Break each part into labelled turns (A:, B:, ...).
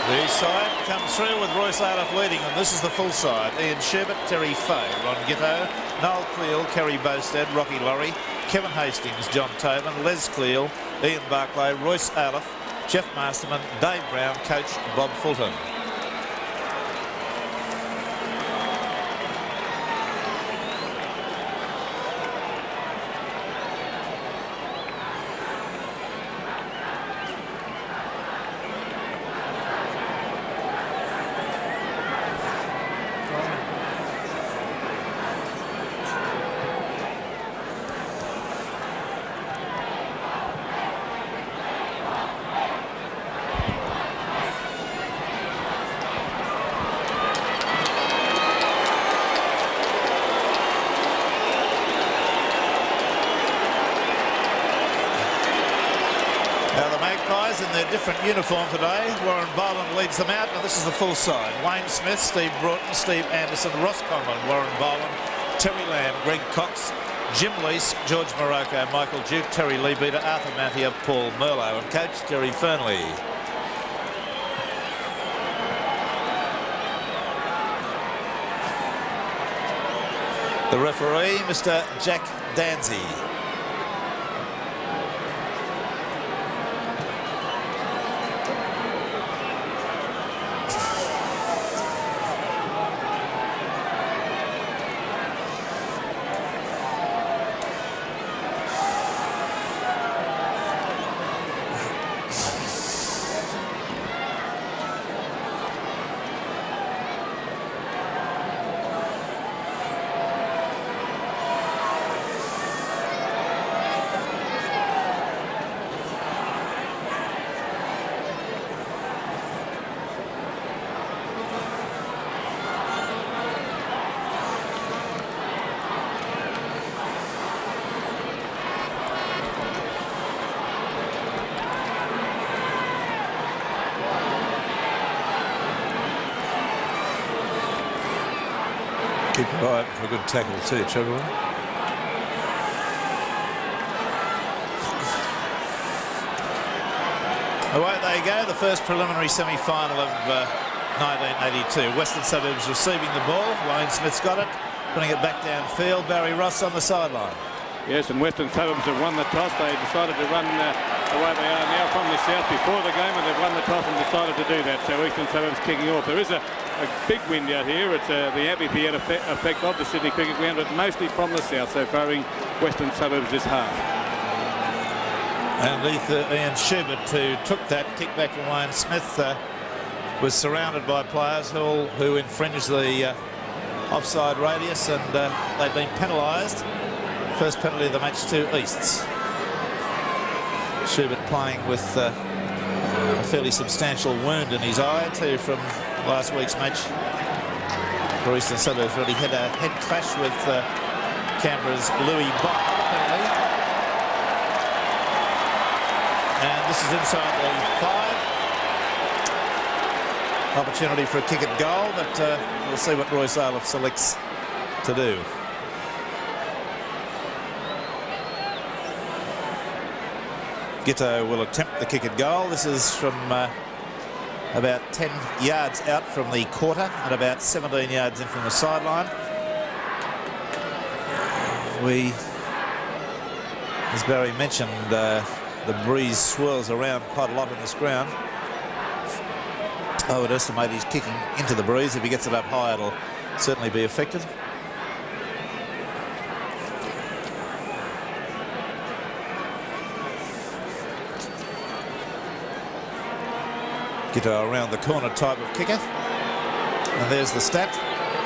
A: The side comes through with Royce Arliff leading them. This is the full side. Ian Sherbert, Terry Fay, Ron Gitto, Noel Cleal, Kerry Bowstead, Rocky Laurie, Kevin Hastings, John Tobin, Les Cleal, Ian Barclay, Royce Arliff, Jeff Masterman, Dave Brown, coach Bob Fulton. Now the Magpies in their different uniform today. Warren Boland leads them out. Now this is the full side. Wayne Smith, Steve Broughton, Steve Anderson, Ross Conlon, Warren Boland, Terry Lamb, Greg Cox, Jim Lease, George Morocco, Michael Duke, Terry Leabeater, Arthur Mathieu, Paul Merlot, and coach Terry Fernley. The referee, Mr. Jack Danzy. Keep your eye for a good tackle too, Trevor. Away they go, the first preliminary semi-final of 1982. Western Suburbs receiving the ball. Wayne Smith's got it, putting it back downfield. Barry Ross on the sideline. Yes, and Western Suburbs have won the toss. They decided to run the way they are now from the south before the game, and they've won the toss and decided to do that. So Eastern Suburbs kicking off. There is a big wind out here. It's the amphitheatre effect of the Sydney Cricket Ground, but mostly from the south, so favouring Western Suburbs this half. And Ian Sherbert, who took that kick back from Wayne Smith, was surrounded by players who infringed the offside radius, and they've been penalised. First penalty of the match to Easts. Sherbert playing with a fairly substantial wound in his eye too from last week's match. For Eastern Suburbs really had a head clash with Canberra's Louis Bott. And this is inside the 5. Opportunity for a kick at goal, but we'll see what Royce Arliff selects to do. Gitto will attempt the kick at goal. This is from about 10 yards out from the quarter and about 17 yards in from the sideline. As Barry mentioned, the breeze swirls around quite a lot in this ground. I would estimate he's kicking into the breeze. If he gets it up high, it'll certainly be effective. Gitto around the corner type of kicker. And there's the stat.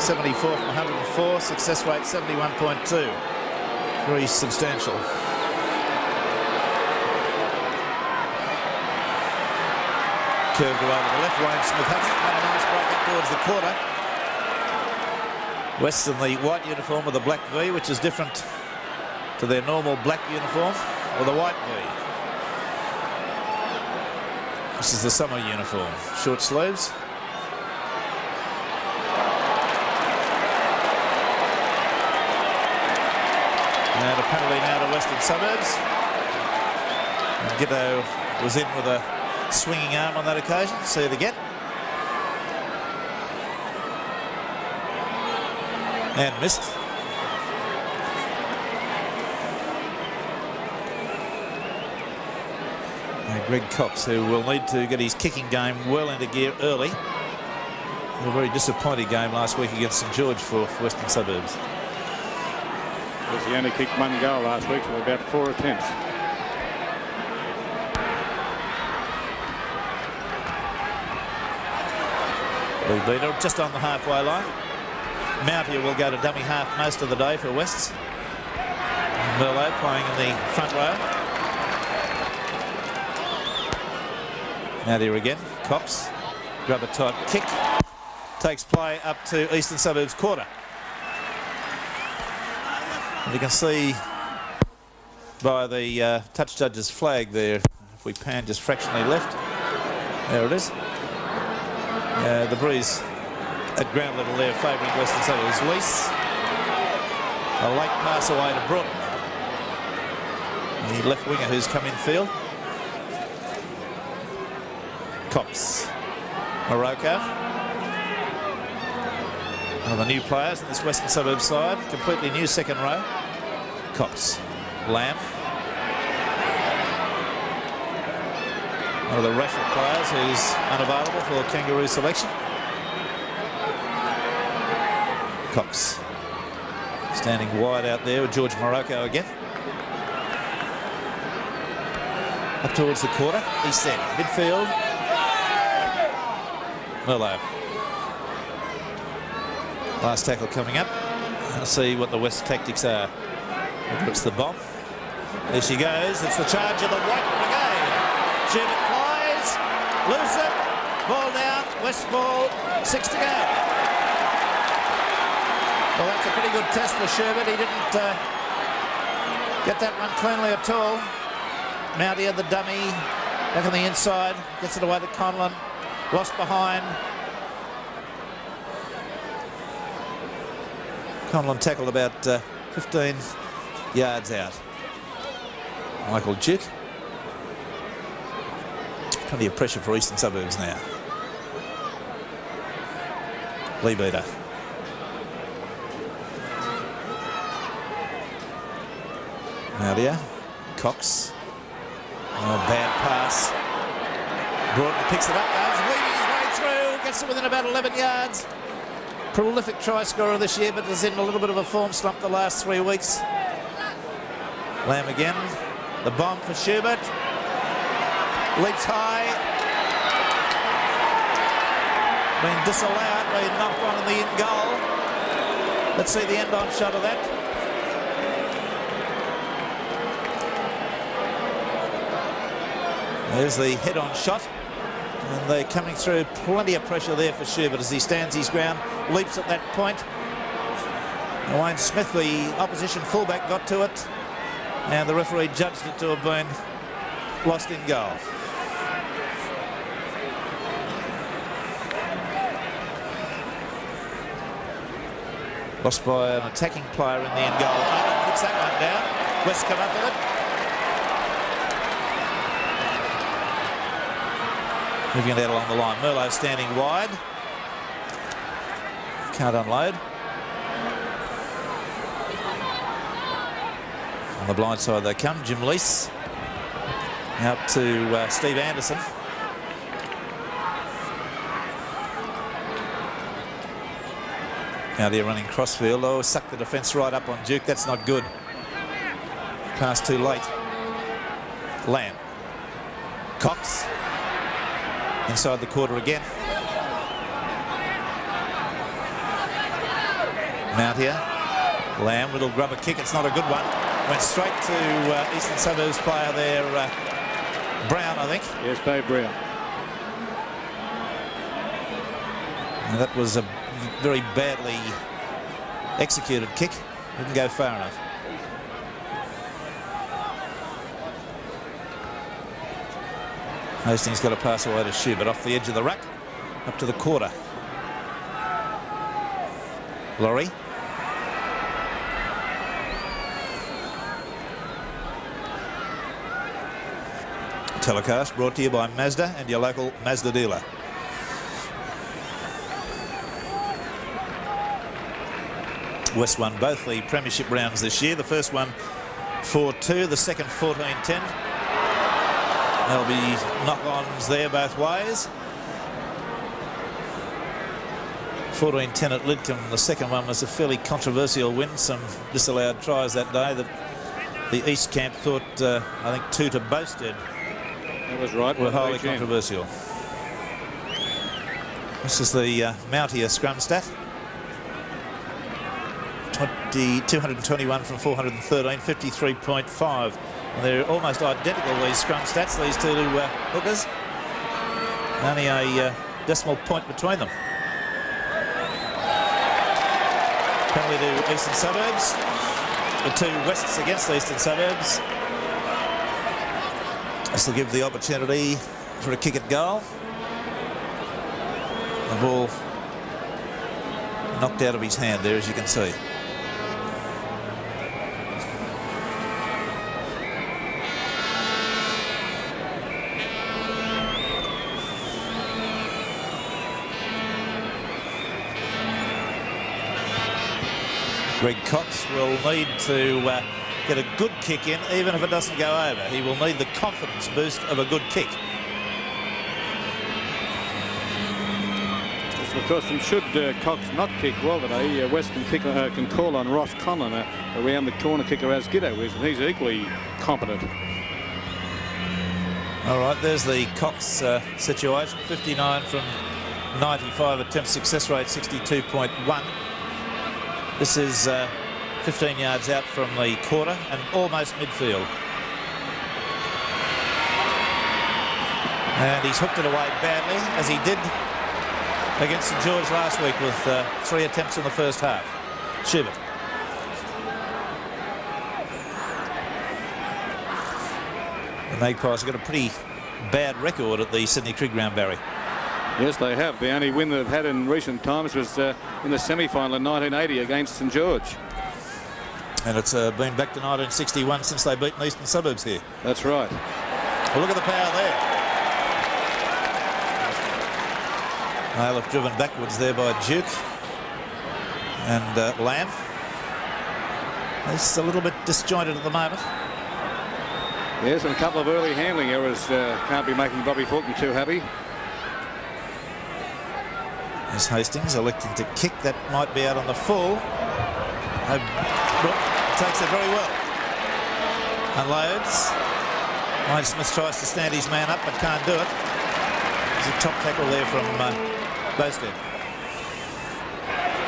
A: 74 from 104. Success rate 71.2. Very substantial. Curved away to the left. Wayne Smith has it. And a nice break up towards the quarter. West in the white uniform with the black V, which is different to their normal black uniform, or the white V. This is the summer uniform, short sleeves. And a penalty now to Western Suburbs. And Gitto was in with a swinging arm on that occasion. See it again. And missed. Greg Cox, who will need to get his kicking game well into gear early. A very disappointing game last week against St George for Western Suburbs.
B: He only kicked one goal last week from about 4 attempts.
A: Lead leader just on the halfway line. Mountier will go to dummy half most of the day for Wests. Merlot playing in the front row. Mountier again. Cox. Grab a tight kick. Takes play up to Eastern Suburbs quarter. And you can see by the touch judge's flag there, if we pan just fractionally left, there it is. The breeze at ground level there favouring Western Suburbs. Lease. A late pass away to Broughton. The left winger who's come in field. Cox. Morocco. One of the new players in this Western Suburbs side. Completely new second row. Cox. Lamb. One of the Russian players who's unavailable for Kangaroo selection. Cox. Standing wide out there with George Morocco again. Up towards the quarter. East end. Midfield. Merlot. Last tackle coming up. Let's see what the West tactics are. Whether it's the bomb. There she goes. It's the charge of the White Brigade. Sherbert flies. Lose it. Ball down. West ball. 6 to go. Well, that's a pretty good test for Sherbert. He didn't get that one cleanly at all. Mountier, the dummy, back on the inside. Gets it away to Conlon. Lost behind. Conlon tackled about 15 yards out. Michael Duke. Plenty of pressure for Eastern Suburbs now. Lee Beater. Mountier. Cox. Oh, bad pass. Broughton picks it up, goes weaving his way through, gets it within about 11 yards. Prolific try scorer this year, but is in a little bit of a form slump the last 3 weeks. Lamb again. The bomb for Sherbert. Leaps high. Been disallowed, been knocked on in the in goal. Let's see the end-on shot of that. There's the head-on shot. And they're coming through. Plenty of pressure there for Sherbert as he stands his ground. Leaps at that point. And Wayne Smith, the opposition fullback, got to it. And the referee judged it to have been lost in goal. Lost by an attacking player in the end goal. Owen puts that one down. West come up with it. Moving it out along the line. Merlot standing wide. Can't unload. On the blind side they come. Jim Lease. Out to Steve Anderson. Out here running crossfield. Oh, sucked the defence right up on Duke. That's not good. Pass too late. Lamb. Cox. Inside the quarter again. Mountier. Lamb, little grubber kick. It's not a good one. Went straight to Eastern Suburbs player there, Brown, I think.
B: Yes, Dave Brown.
A: And that was a very badly executed kick. Didn't go far enough. Hastings got a pass away to Sherbert off the edge of the ruck, up to the quarter. Laurie. Telecast brought to you by Mazda and your local Mazda dealer. West won both the premiership rounds this year. The first one 4-2, the second 14-10. There'll be knock-ons there both ways. 14-10 at Lidcombe. The second one was a fairly controversial win. Some disallowed tries that day that the East Camp thought, I think, 2 to Boasted.
B: That was right.
A: Were highly controversial. This is the Mountier scrum stat. 221 from 413, 53.5. And they're almost identical, these scrum stats, these two hookers. Only a decimal point between them. Penalty to Eastern Suburbs. The two Wests against Eastern Suburbs. This will give the opportunity for a kick at goal. The ball knocked out of his hand there, as you can see. Greg Cox will need to get a good kick in, even if it doesn't go over. He will need the confidence boost of a good kick.
B: Of course, and should Cox not kick well today, West can call on Ross Conlon, around the corner kicker as Giddo is, and he's equally competent.
A: All right, there's the Cox situation. 59 from 95 attempt, success rate 62.1. This is 15 yards out from the quarter and almost midfield. And he's hooked it away badly, as he did against St George last week with 3 attempts in the first half. Schubert. The Magpies have got a pretty bad record at the Sydney Cricket Ground, Barry.
B: Yes, they have. The only win they've had in recent times was in the semi-final in 1980 against St George.
A: And it's been back to 1961 since they beat Eastern Suburbs here.
B: That's right.
A: Well, look at the power there. Ayliffe driven backwards there by Duke and Lamb. He's a little bit disjointed at the moment.
B: Yes, and a couple of early handling errors can't be making Bobby Fulton too happy.
A: As Hastings electing to kick, that might be out on the full. Takes it very well. Unloads. Ryan Smith tries to stand his man up but can't do it. There's a top tackle there from Boasted.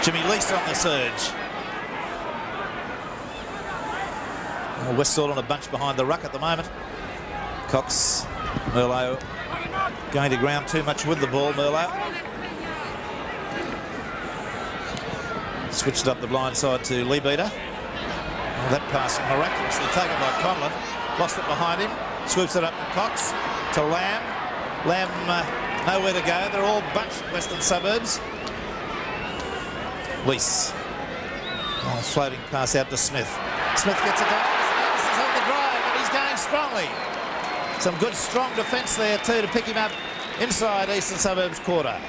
A: Jimmy Lease on the surge. Well, West all in a bunch behind the ruck at the moment. Cox, Merlot going to ground too much with the ball, Merlot. Switched up the blind side to Leabeater. Well, that pass miraculously taken by Conlon. Lost it behind him. Swoops it up to Cox, to Lamb. Lamb nowhere to go. They're all bunched, Western Suburbs. Lease. Oh, floating pass out to Smith. Smith gets it down. Anderson's on the drive and he's going strongly. Some good strong defence there too to pick him up inside Eastern Suburbs quarter.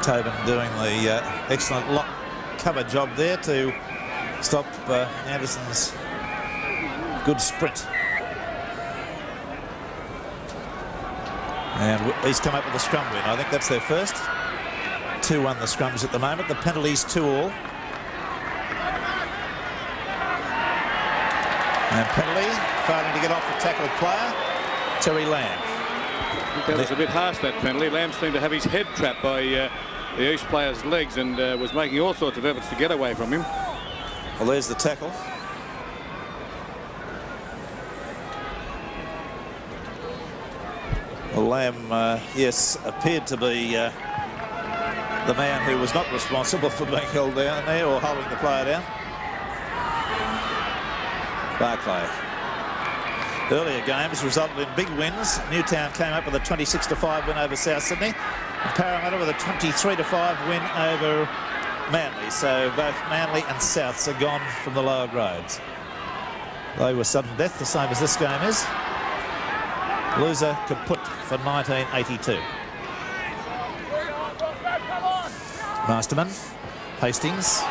A: Tobin doing the excellent lock cover job there to stop Anderson's good sprint. And he's come up with a scrum win. I think that's their first. 2-1 the scrums at the moment. The penalties 2-all. And penalty, failing to get off the tackle player, Terry Lamb.
B: I think that was a bit harsh, that penalty. Lamb seemed to have his head trapped by the East player's legs and was making all sorts of efforts to get away from him.
A: Well, there's the tackle. Well, Lamb, yes, appeared to be the man who was not responsible for being held down there or holding the player down. Barclay. Earlier games resulted in big wins. Newtown came up with a 26-5 win over South Sydney, and Parramatta with a 23-5 win over Manly. So both Manly and Souths are gone from the lower grades. They were sudden death, the same as this game is. Loser kaput for 1982. Masterman, Hastings,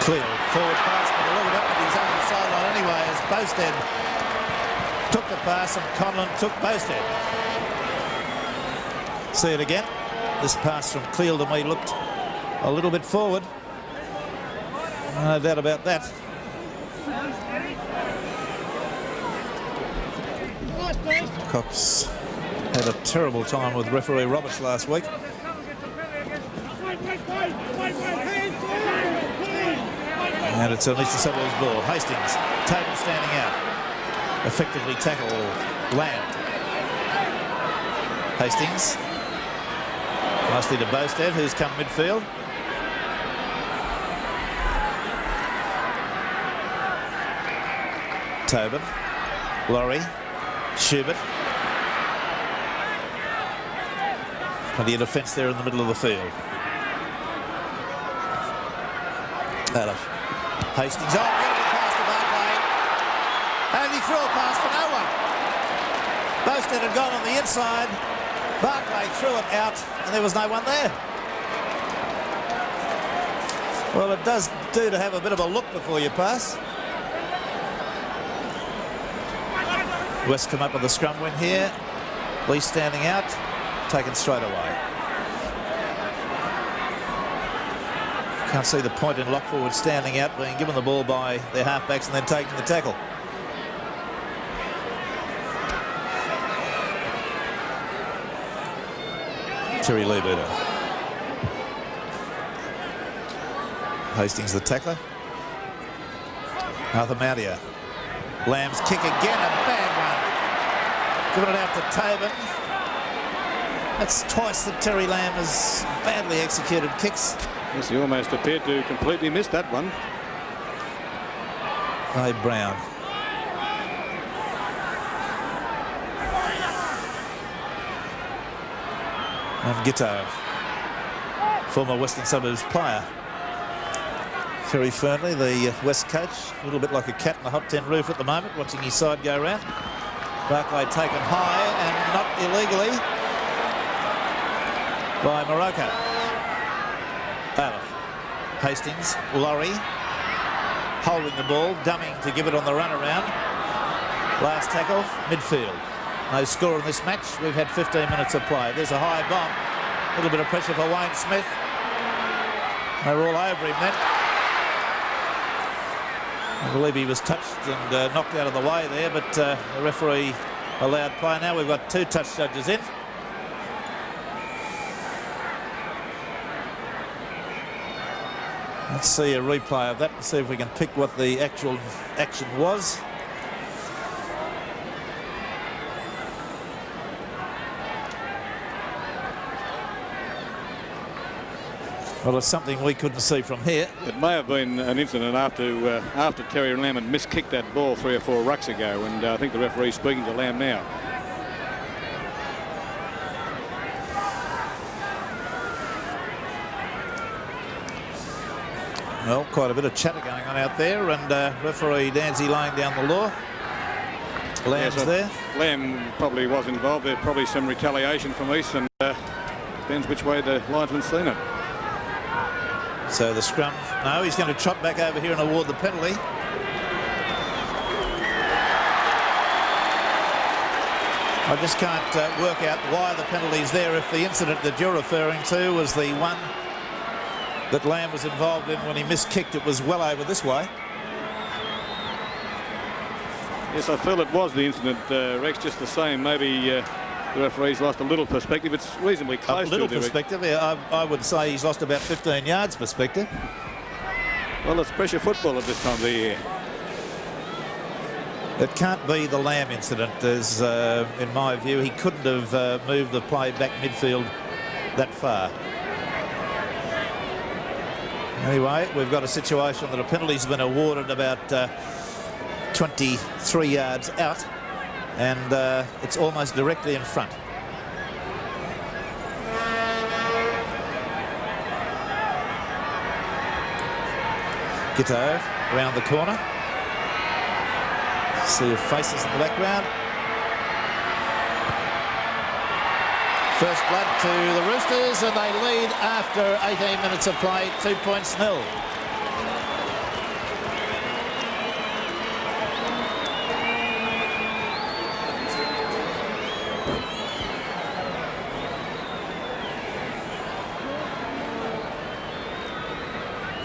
A: clear, forward pass, but a little bit, but he's on the sideline anyway as Bosted took the pass and Conlon took Bosted. See it again. This pass from Cleal to me looked a little bit forward. No doubt about that. Cox had a terrible time with referee Roberts last week. And it's at least the Suburbs ball. Hastings, Tatum standing out. Effectively tackle Lamb. Hastings. Nicely to Bosted, who's come midfield. Tobin, Laurie, Schubert. Plenty of defence there in the middle of the field. Alice. Hastings, oh, beautiful pass to Barclay. And he threw a pass for no one. Bosted had gone on the inside. Barclay threw it out, and there was no one there. Well, it does do to have a bit of a look before you pass. West come up with a scrum win here. Lee standing out, taken straight away. Can't see the point in lock forward standing out, being given the ball by their halfbacks and then taking the tackle. Terry Leabeater. Hastings the tackler. Arthur Mountier. Lamb's kick again, a bad one. Giving it out to Tobin. That's twice that Terry Lamb has badly executed kicks.
B: Yes, he almost appeared to completely miss that one.
A: Abe Brown. And Gitto, former Western Suburbs player. Terry Fernley, the West coach, a little bit like a cat in a hot tin roof at the moment, watching his side go round. Barclay taken high and not illegally by Morocco. Bailiff. Hastings, Laurie, holding the ball, dumming to give it on the run around. Last tackle, midfield. No score in this match. We've had 15 minutes of play. There's a high bomb. A little bit of pressure for Wayne Smith. They were all over him then. I believe he was touched and knocked out of the way there, but the referee allowed play. Now we've got two touch judges in. Let's see a replay of that and see if we can pick what the actual action was. Well, it's something we couldn't see from here.
B: It may have been an incident after Terry Lamb had miskicked that ball 3 or 4 rucks ago, and I think the referee's speaking to Lamb now.
A: Well, quite a bit of chatter going on out there, and referee Danzy laying down the law. Lamb's there.
B: Lamb probably was involved. There's probably some retaliation from East, and depends which way the linesman's seen it.
A: So the scrum, no, he's going to trot back over here and award the penalty. I just can't work out why the penalty's there if the incident that you're referring to was the one that Lamb was involved in when he miskicked. It was well over this way.
B: Yes, I feel it was the incident, Rex, just the same. Maybe the referee's lost a little perspective. It's reasonably close
A: to a little
B: to
A: perspective. Yeah, I would say he's lost about 15 yards perspective.
B: Well, it's pressure football at this time of the year.
A: It can't be the Lamb incident, as in my view, he couldn't have moved the play back midfield that far. Anyway, we've got a situation that a penalty's been awarded about 23 yards out, and it's almost directly in front. Gitto around the corner. See your faces in the background. First blood to the Roosters, and they lead after 18 minutes of play, 2 points nil.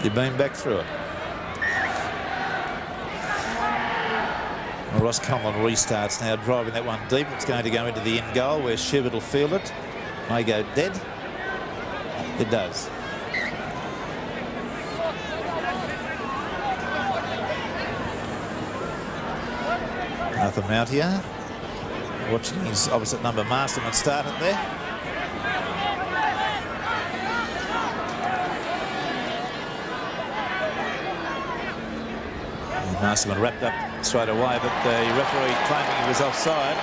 A: You've been back through it. Well, Ross Conlon restarts now, driving that one deep. It's going to go into the end goal where Schubert will field it. May go dead. It does. Arthur Mountier watching his opposite number Masterman start it there. Masterman wrapped up straight away, but the referee claiming he was offside.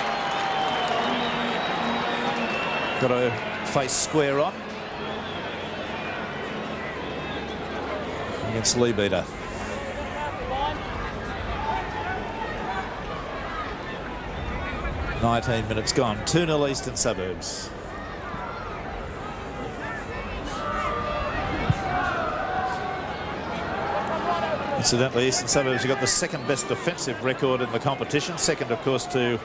A: Got to face square on against Leabeater. "19 minutes gone. 2-0 Eastern Suburbs. Incidentally, Eastern Suburbs have got the second best defensive record in the competition. Second, of course, to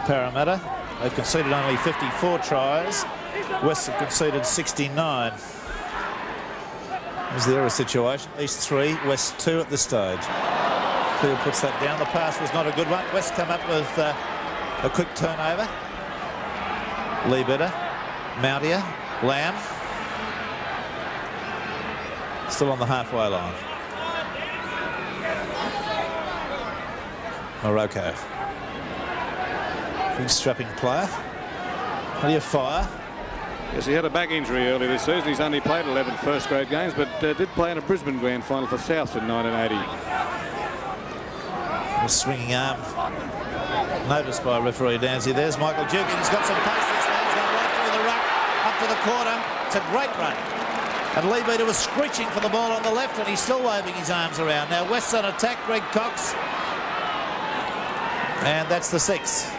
A: Parramatta. They've conceded only 54 tries. West have conceded 69. Is there a situation? East 3, West 2 at this stage. Clear puts that down. The pass was not a good one. West come up with a quick turnover. Leabeater, Mountier, Lamb. Still on the halfway line. Morocco. Big strapping player. How do you fire?
B: Yes, he had a back injury earlier this season. He's only played 11 first-grade games, but did play in a Brisbane grand final for Souths in 1980.
A: A swinging arm noticed by referee Dancy. There's Michael Duke. He's got some pace. This man's gone right through the ruck, up to the corner. It's a great run. And Leabeater was screeching for the ball on the left, and he's still waving his arms around. Now West's on attack, Greg Cox. And that's the 6.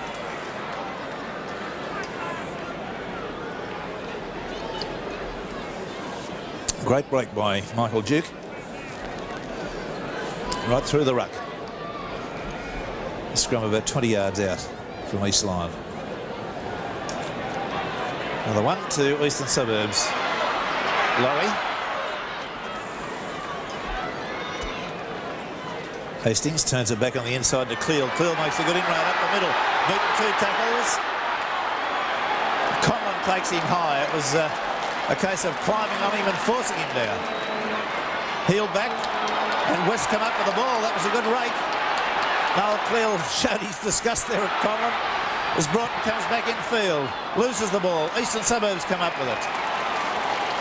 A: Great break by Michael Duke. Right through the ruck. A scrum about 20 yards out from East line. Another one to Eastern Suburbs. Laurie. Hastings turns it back on the inside to Cleel. Cleel makes a good inroad up the middle. Newton 2 tackles. Conlon takes him high. It was a case of climbing on him and forcing him down. Heel back, and West come up with the ball. That was a good rake. Noel Cleel showed his disgust there at Conlon. As Broughton comes back in field, loses the ball. Eastern Suburbs come up with it.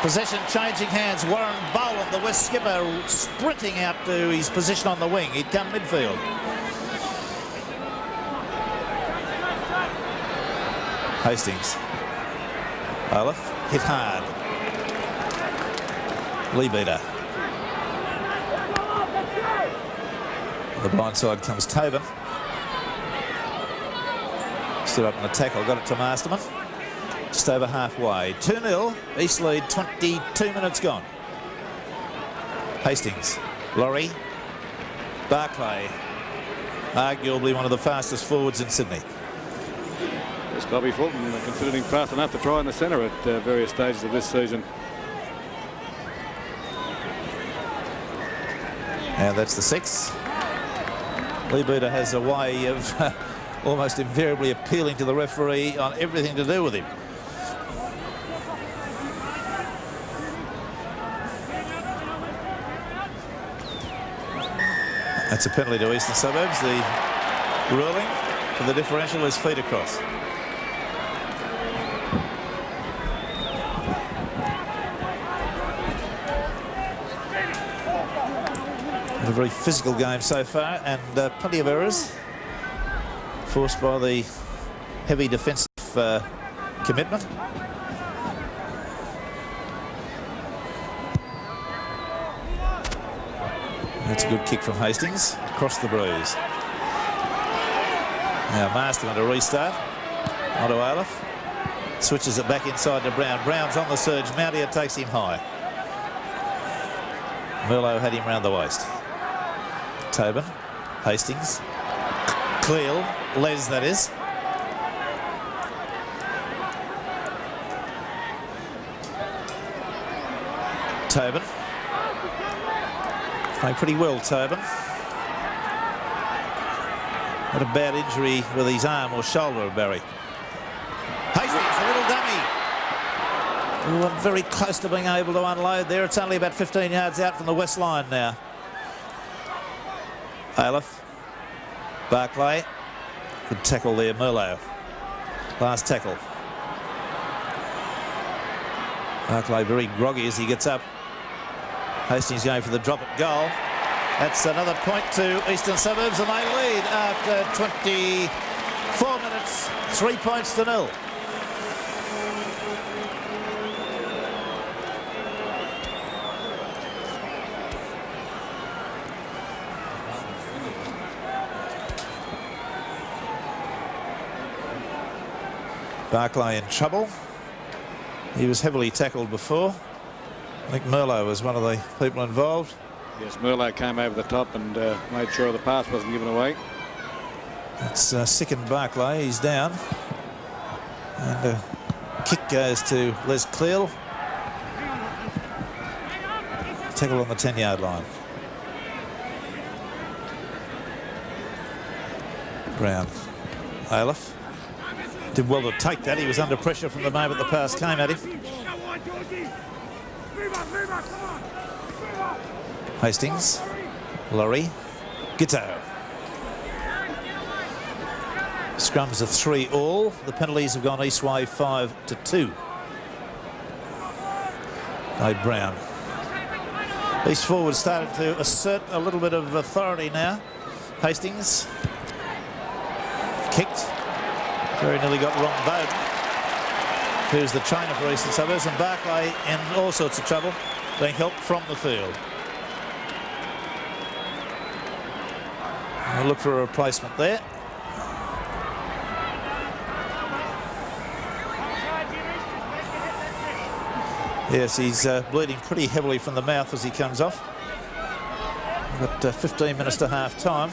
A: Possession changing hands. Warren Boland, the West skipper, sprinting out to his position on the wing. He'd come midfield. Hastings. Olaf hit hard. Leabeater. The blind side comes Tobin. Stood up in the tackle, got it to Masterman. Just over halfway. 2-0, East lead, 22 minutes gone. Hastings, Laurie, Barclay, arguably one of the fastest forwards in Sydney.
B: Yes, Bobby Fulton considered him fast enough to try in the centre at various stages of this season.
A: And that's the 6. Leabeater has a way of almost invariably appealing to the referee on everything to do with him. That's a penalty to Eastern Suburbs. The ruling for the differential is feet across. A very physical game so far, and plenty of errors forced by the heavy defensive commitment. That's a good kick from Hastings across the breeze. Now Masterman to restart. Onto Olaf. Switches it back inside to Brown. Brown's on the surge. Mountier takes him high. Merlot had him round the waist. Tobin, Hastings, Cleal, Les that is. Tobin. Playing pretty well, Tobin. Had a bad injury with his arm or shoulder of Barry. Hastings, the little dummy. Ooh, very close to being able to unload there. It's only about 15 yards out from the west line now. Aleph. Barclay. Good tackle there, Merlot. Last tackle. Barclay very groggy as he gets up. Hastings going for the drop at goal. That's another point to Eastern Suburbs, and they lead after 24 minutes, 3 points to 0. Barclay in trouble. He was heavily tackled before. I think Merlot was one of the people involved.
B: Yes, Merlot came over the top and made sure the pass wasn't given away.
A: It's sickened Barclay. He's down. And kick goes to Les Cleal. Tackle on the 10-yard line. Brown. Aleph. Did well to take that. He was under pressure from the moment the pass came at him. Hastings, Laurie, Gitto. Scrums are 3 all. The penalties have gone each way 5-2. Dave Brown. East forward started to assert a little bit of authority now. Hastings kicked. Very nearly got Ron Bowden, who's the trainer for Eastern Suburbs, and Barclay in all sorts of trouble, being helped from the field. We'll look for a replacement there. Yes, he's bleeding pretty heavily from the mouth as he comes off. We've got 15 minutes to half time.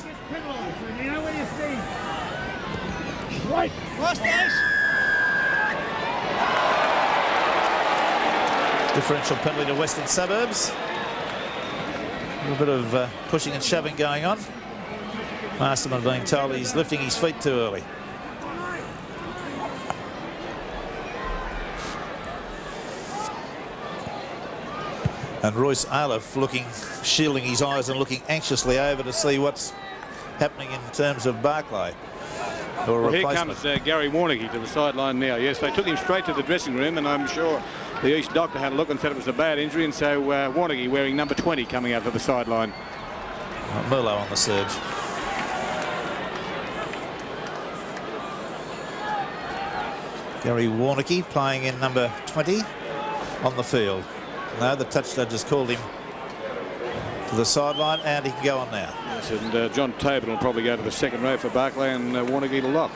A: Differential penalty to Western Suburbs. A little bit of pushing and shoving going on. Masterman being told he's lifting his feet too early. And Royce Aleph shielding his eyes and looking anxiously over to see what's happening in terms of Barclay.
B: Well, here comes Gary Warneke to the sideline now. Yes, they took him straight to the dressing room, and I'm sure the East doctor had a look and said it was a bad injury, and so Warneke, wearing number 20, coming out to the sideline.
A: Merlot on the surge. Gary Warneke playing in number 20 on the field. No, the touch judge has called him to the sideline, and he can go on now.
B: Yes, and John Tobin will probably go to the second row for Barclay, and Warneke to lock.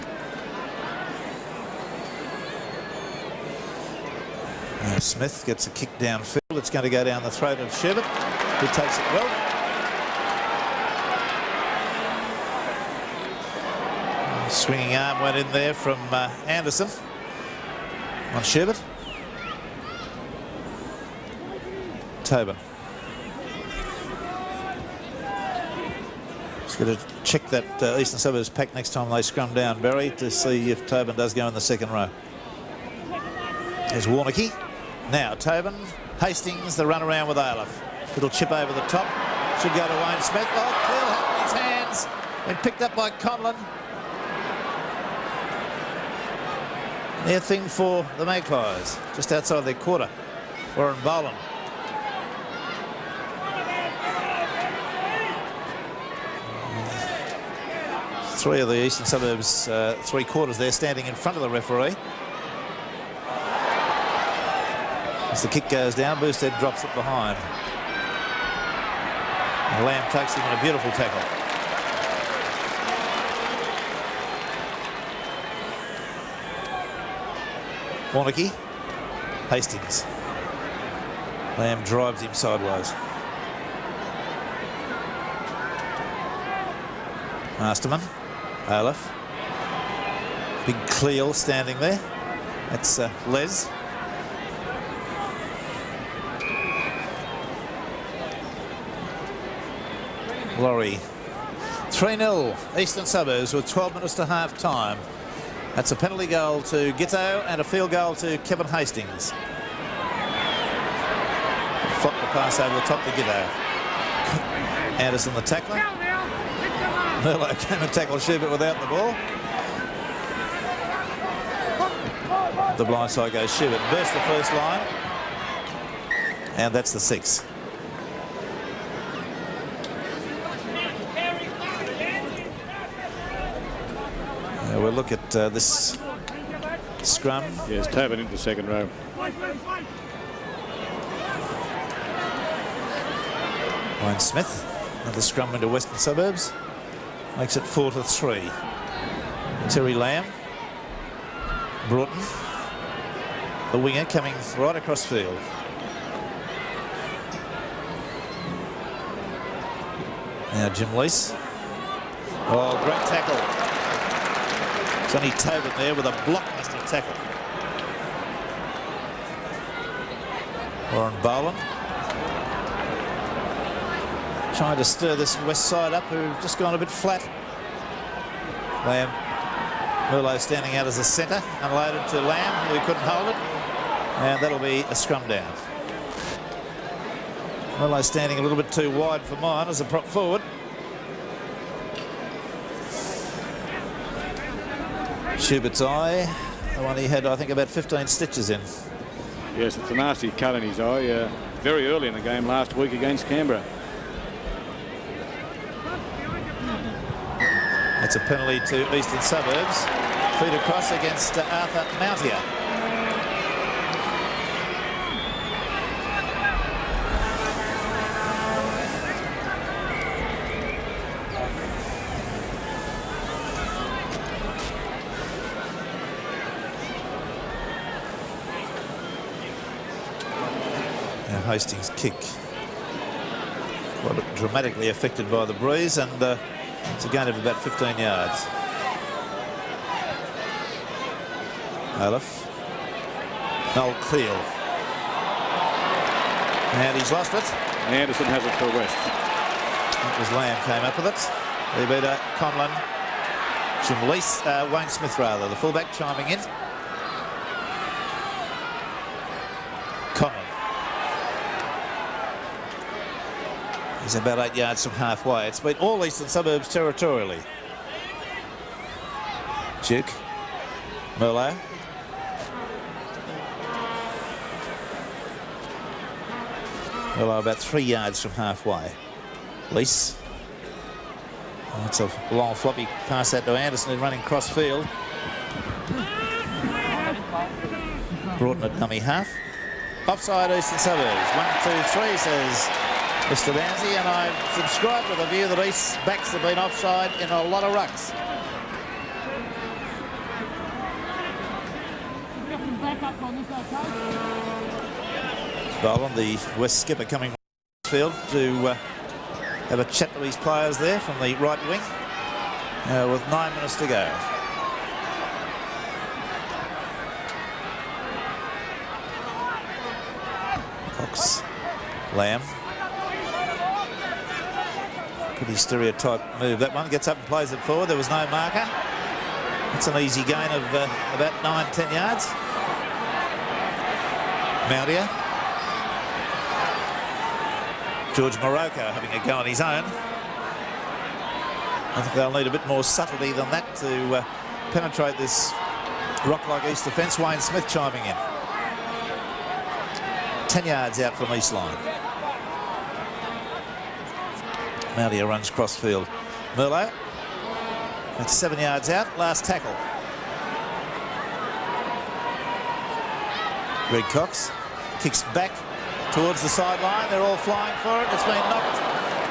A: Smith gets a kick downfield. It's going to go down the throat of Sherbert, who takes it well. Swinging arm went in there from Anderson on Sherbert. Tobin. Just got to check that Eastern Suburbs pack next time they scrum down, Barry, to see if Tobin does go in the second row. There's Warneke. Now Tobin, Hastings, the run around with Aleph. It'll chip over the top. Should go to Wayne Smith. Oh, Cleal had it in his hands. Been picked up by Conlon. Near thing for the Magpies, just outside their quarter. Warren Boland. Three of the Eastern Suburbs, 3 quarters there, standing in front of the referee. As the kick goes down, Boosted drops it behind. And Lamb takes him in a beautiful tackle. Warnocky. Hastings. Lamb drives him sideways. Masterman. Olaf. Big Cleel standing there. That's Les. Laurie. 3-0 Eastern Suburbs with 12 minutes to half time. That's a penalty goal to Gitto and a field goal to Kevin Hastings. Flopped the pass over the top to Gitto. Anderson the tackler. Merlo came and tackled Schubert without the ball. The blind side goes Schubert. Burst the first line. And that's the 6. We'll look at this scrum.
B: Yes, Tobin into the second row.
A: Wayne Smith, another scrum into Western Suburbs. Makes it 4-3. Terry Lamb. Broughton. The winger coming right across field. Now Jim Lease. Oh, great tackle. It's only Tobin there with a blockbuster tackle. Warren Boland. Trying to stir this west side up, who've just gone a bit flat. Lamb. Merlo standing out as a centre. Unloaded to Lamb, who couldn't hold it. And that'll be a scrum down. Merlo standing a little bit too wide for mine as a prop forward. Schubert's eye, the one he had, I think, about 15 stitches in.
B: Yes, it's a nasty cut in his eye. Very early in the game last week against Canberra.
A: It's a penalty to Eastern Suburbs. Feed across against Arthur Mountier. Hastings' kick quite dramatically affected by the breeze, and it's a gain of about 15 yards. Olaf. Noel Cleel. And he's lost it.
B: Anderson has it for West.
A: That was Lamb came up with it. He beat Conlon. Jim Lease, Wayne Smith rather, the fullback chiming in. Conlon. He's about 8 yards from halfway. It's been all Eastern Suburbs territorially. Duke. Merlo. Merlo about 3 yards from halfway. Lease. Oh, it's a long floppy pass out to Anderson, who's running cross field. Broughton at dummy half. Offside Eastern Suburbs. 1, 2, 3 says Mr. Ramsey, and I subscribe to the view that East's backs have been offside in a lot of rucks. Boland, the West skipper, coming field to have a chat to his players there from the right wing with 9 minutes to go. Cox, Lamb. Pretty stereotype move. That one gets up and plays it forward. There was no marker. That's an easy gain of about 9-10 yards. Mountier. George Morocco having a go on his own. I think they'll need a bit more subtlety than that to penetrate this rock-like East defence. Wayne Smith chiming in. 10 yards out from East line. Mountier runs cross field. Merlo. That's 7 yards out. Last tackle. Greg Cox kicks back towards the sideline. They're all flying for it. It's been knocked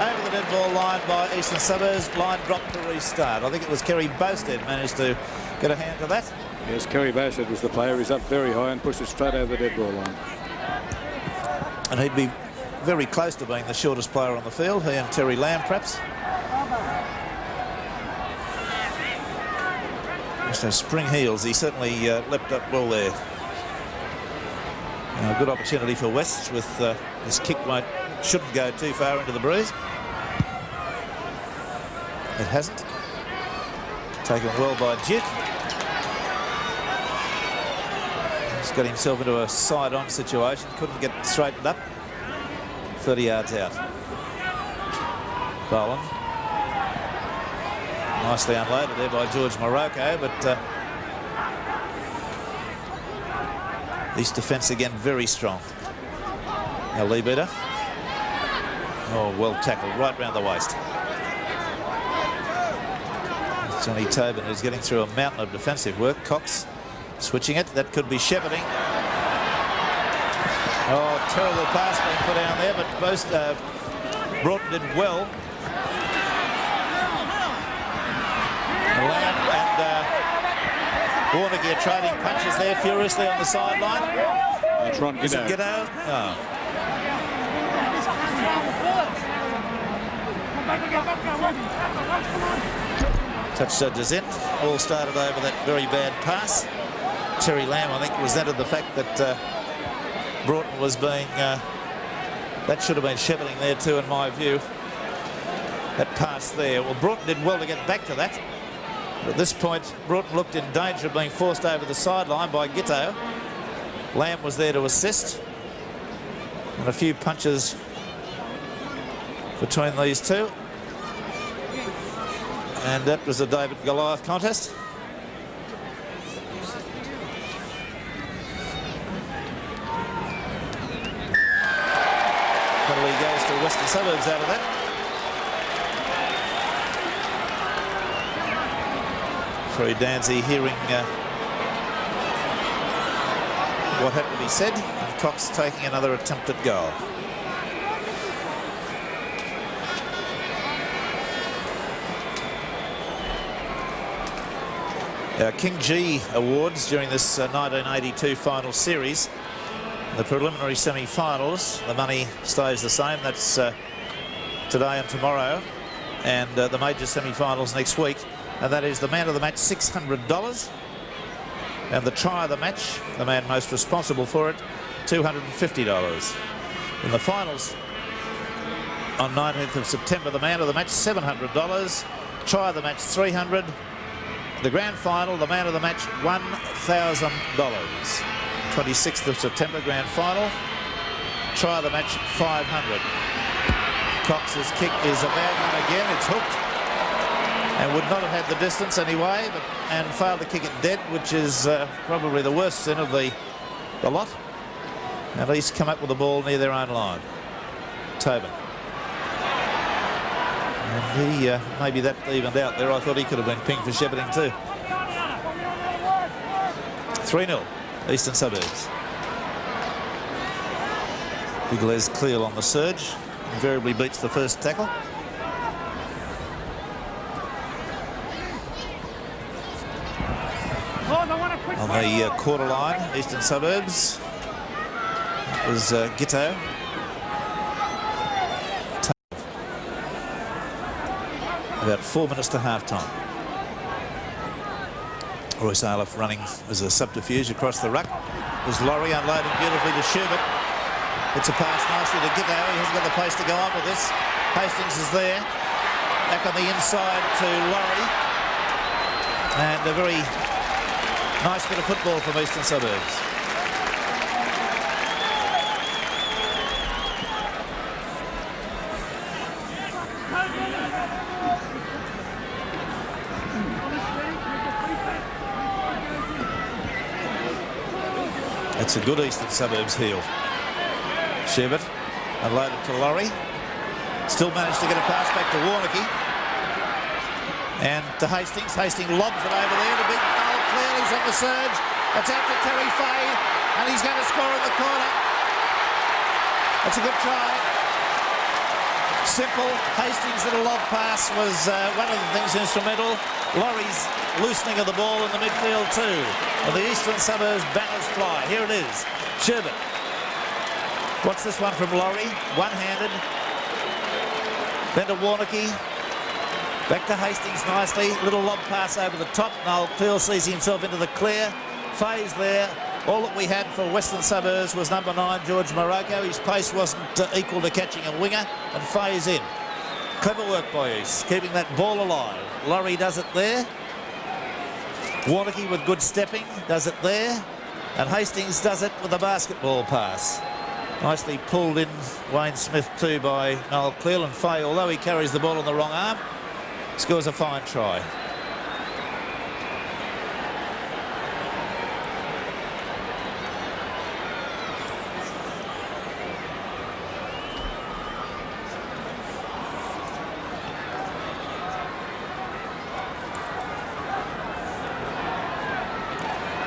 A: over the dead ball line by Eastern Suburbs. Line dropped to restart. I think it was Kerry Bosted managed to get a hand to that.
B: Yes, Kerry Bassett was the player. He's up very high and pushed it straight over the dead ball line.
A: And he'd be very close to being the shortest player on the field, he and Terry Lamb perhaps. Just those spring heels, he certainly leapt up well there. A good opportunity for West with this kick shouldn't go too far into the breeze. It hasn't. Taken well by Jit. He's got himself into a side-on situation. Couldn't get straightened up. 30 yards out. Boland. Nicely unloaded there by George Morocco, but East defence again very strong. Now Lee Beater. Oh, well tackled right round the waist. Johnny Tobin, who's getting through a mountain of defensive work. Cox switching it. That could be shepherding. Oh, terrible pass being put down there, but most Broughton did well. Lamb and Warnicky are trading punches there furiously on the sideline.
B: That's Ron
A: Is it Giddo? Oh. Touch judges in. All started over that very bad pass. Terry Lamb, I think, resented the fact that Broughton was being... that should have been shepherding there too, in my view. That pass there. Well, Broughton did well to get back to that. But at this point, Broughton looked in danger of being forced over the sideline by Gitto. Lamb was there to assist. And a few punches between these two. And that was a David Goliath contest. Penalty goes to Western Suburbs out of that. Free Danzy hearing what had to be said, and Cox taking another attempt at goal. King G awards during this 1982 final series. The preliminary semi-finals, the money stays the same. That's today and tomorrow, and the major semi-finals next week. And that is the man of the match, $600, and the try of the match, the man most responsible for it, $250. In the finals on 19th of September, the man of the match, $700, try of the match, $300. The grand final, the man of the match, $1,000. 26th of September, grand final. Try of the match, $500. Cox's kick is a bad one again. It's hooked and would not have had the distance anyway, and failed to kick it dead, which is probably the worst sin of the lot. At least come up with the ball near their own line. Tobin. And he, maybe that evened out there. I thought he could have been pinged for shepherding too. 3-0, Eastern Suburbs. Big Les Cleal on the surge. Invariably beats the first tackle. On the quarter line, Eastern Suburbs, it was Gitto. About 4 minutes to half-time. Royce Aleph running as a subterfuge across the ruck. There's Laurie unloading beautifully to Schubert. It's a pass nicely to Gitto. He hasn't got the pace to go on with this. Hastings is there. Back on the inside to Laurie. And a very nice bit of football from Eastern Suburbs. It's a good Eastern Suburbs heel. Schubert unloaded to Laurie. Still managed to get a pass back to Warnicky. And to Hastings. Hastings lobs it over there. The big goal clearly on the surge. It's out to Terry Fay. And he's going to score in the corner. That's a good try. Simple. Hastings' little lob pass was one of the things instrumental. Laurie's loosening of the ball in the midfield too. And the Eastern Suburbs banners fly. Here it is. Sherbert. What's this one from Laurie? One-handed. Then to Warnocky. Back to Hastings nicely. Little lob pass over the top. Noel Cleal sees himself into the clear. Faye's there. All that we had for Western Suburbs was number 9, George Morocco. His pace wasn't equal to catching a winger, and Faye's in. Clever work by East, keeping that ball alive. Laurie does it there. Warnocky with good stepping does it there. And Hastings does it with a basketball pass. Nicely pulled in Wayne Smith too by Noel Cleal, and Faye, although he carries the ball on the wrong arm, scores a fine try.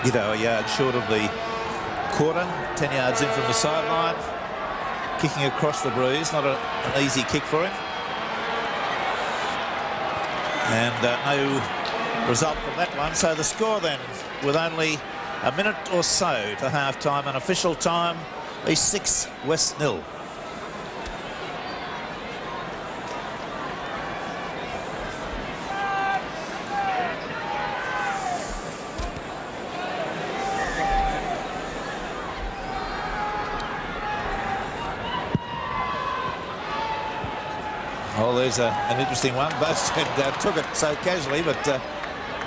A: Giddo a yard short of the quarter, 10 yards in from the sideline, kicking across the breeze, not an easy kick for him. And no result from that one. So the score then, with only a minute or so to half-time, and official time, East 6, West 0. Oh, there's an interesting one. Both took it so casually, but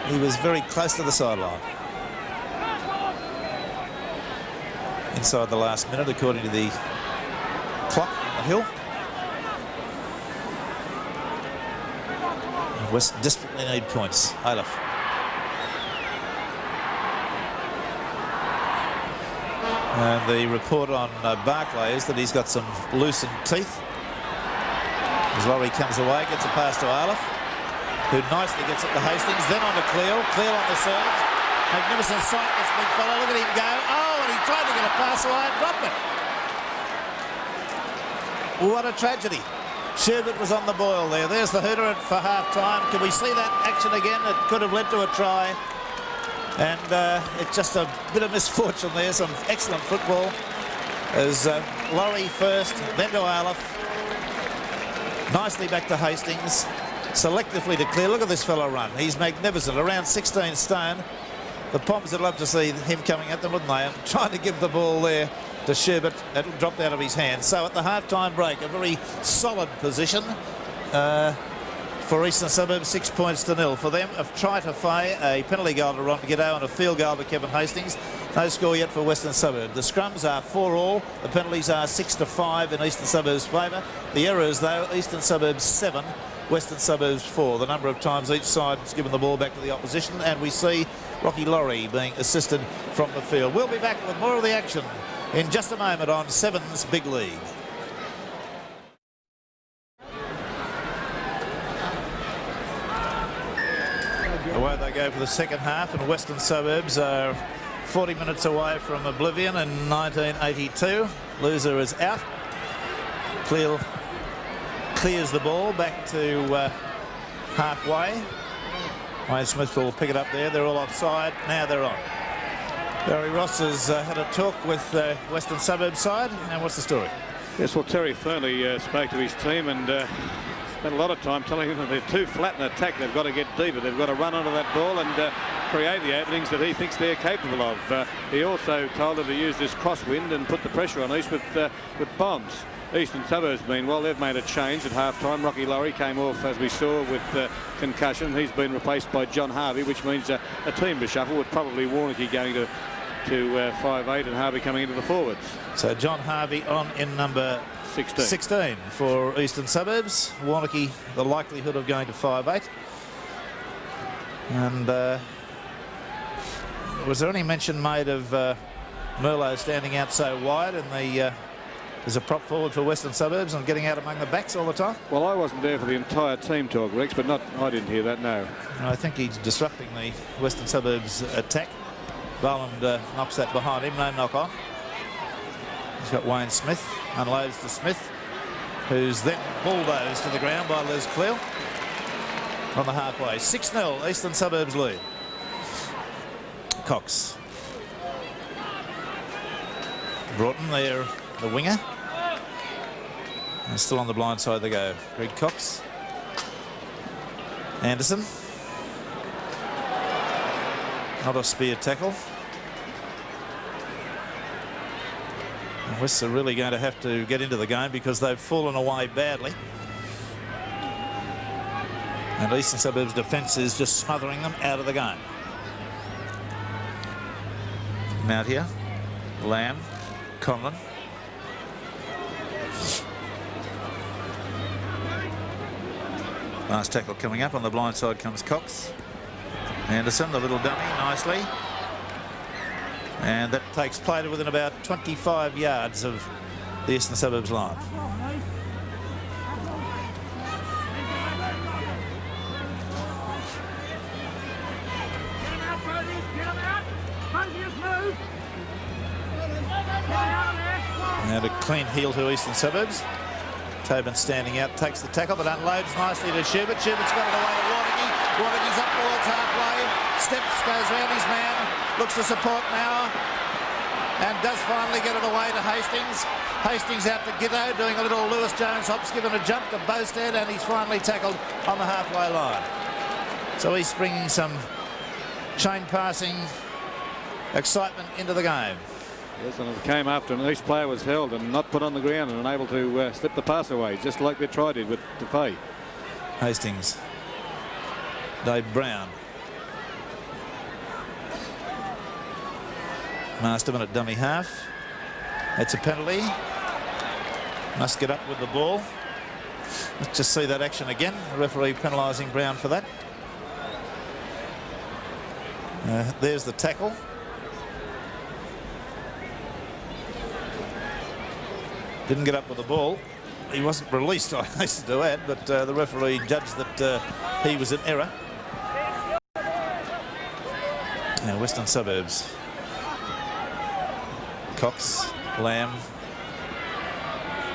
A: he was very close to the sideline. Inside the last minute, according to the clock on the hill. West desperately need points. Aleph. And the report on Barclay is that he's got some loosened teeth. As Laurie comes away, gets a pass to Aleph, who nicely gets it to Hastings, then on to Cleal. Cleal on the surge. Magnificent sight, this big fellow. Look at him go. Oh, and he tried to get a pass away and dropped it. What a tragedy. Sherbert was on the boil there. There's the hooter for half-time. Can we see that action again? It could have led to a try. And it's just a bit of misfortune there. Some excellent football. As Laurie first, then to Aleph. Nicely back to Hastings, selectively to Clear. Look at this fellow run. He's magnificent, around 16 stone. The Poms would love to see him coming at them, wouldn't they? And trying to give the ball there to Sherbert. It dropped out of his hand. So at the half-time break, a very solid position for Eastern Suburbs, 6 points to 0. For them, a try to Faye, a penalty goal to Ron Giddo, and a field goal to Kevin Hastings. No score yet for Western Suburbs. The scrums are 4-all. The penalties are 6-5 in Eastern Suburbs' favour. The errors, though, Eastern Suburbs 7, Western Suburbs 4. The number of times each side has given the ball back to the opposition, and we see Rocky Laurie being assisted from the field. We'll be back with more of the action in just a moment on Seven's Big League. Away they go for the second half, and Western Suburbs are 40 minutes away from oblivion in 1982. Loser is out. Cleal clears the ball back to halfway. Wayne Smith will pick it up there. They're all offside. Now they're on. Barry Ross has had a talk with Western Suburbs side. And what's the story?
B: Yes, well, Terry Fernley spoke to his team and spent a lot of time telling them that they're too flat in attack. They've got to get deeper. They've got to run onto that ball and create the openings that he thinks they're capable of. He also told them to use this crosswind and put the pressure on East with bombs. Eastern Suburbs, meanwhile, they've made a change at half-time. Rocky Laurie came off, as we saw, with concussion. He's been replaced by John Harvey, which means a team reshuffle with probably Warnocky going to 5'8" and Harvey coming into the forwards. So
A: John Harvey on in number 16 for Eastern Suburbs. Warnocky, the likelihood of going to 5'8". And was there any mention made of Merlot standing out so wide in the as a prop forward for Western Suburbs and getting out among the backs all the time?
B: Well, I wasn't there for the entire team talk, Rex, but I didn't hear that, no.
A: I think he's disrupting the Western Suburbs attack. Boland knocks that behind him, no knock on. He's got Wayne Smith, unloads to Smith. who's then bulldozed to the ground by Les Cleal on the halfway. 6-0, Eastern Suburbs lead. Cox. Broughton there, the winger. And still on the blind side they go. Greg Cox. Anderson. Not a spear tackle. And Wests are really going to have to get into the game because they've fallen away badly. And Eastern Suburbs defence is just smothering them out of the game. Out here, Lamb, Conlon. Last tackle coming up. On the blind side comes Cox. Anderson, the little dummy, nicely. And that takes play to within about 25 yards of the Eastern Suburbs line. And a clean heel to Eastern Suburbs. Tobin standing out, takes the tackle, but unloads nicely to Schubert. Schubert's got it away to Warnicky. Warnicky's up towards halfway. Steps, goes round his man. Looks to support now. And does finally get it away to Hastings. Hastings out to Gitto, doing a little Lewis Jones hops, giving a jump to Bowstead, and he's finally tackled on the halfway line. So he's bringing some chain passing excitement into the game.
B: Yes, and it came after an East player was held and not put on the ground and unable to slip the pass away, just like they tried it with DeFay.
A: Hastings. Dave Brown. Masterman at dummy half. It's a penalty. Must get up with the ball. Let's just see that action again. The referee penalising Brown for that. There's the tackle. Didn't get up with the ball. He wasn't released, I hasten to add, but the referee judged that he was in error. Now, Western Suburbs. Cox, Lamb.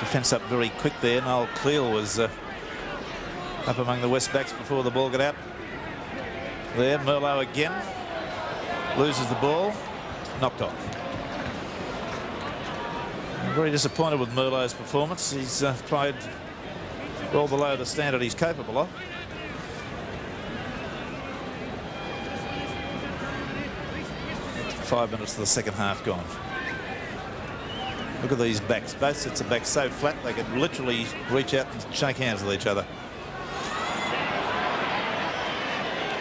A: Defence up very quick there. Noel Cleal was up among the West backs before the ball got out. There, Merlot again. Loses the ball. Knocked off. I'm very disappointed with Merlot's performance. He's played well below the standard he's capable of. Five minutes of the second half gone. Look at these backs. Both sets of backs so flat they could literally reach out and shake hands with each other.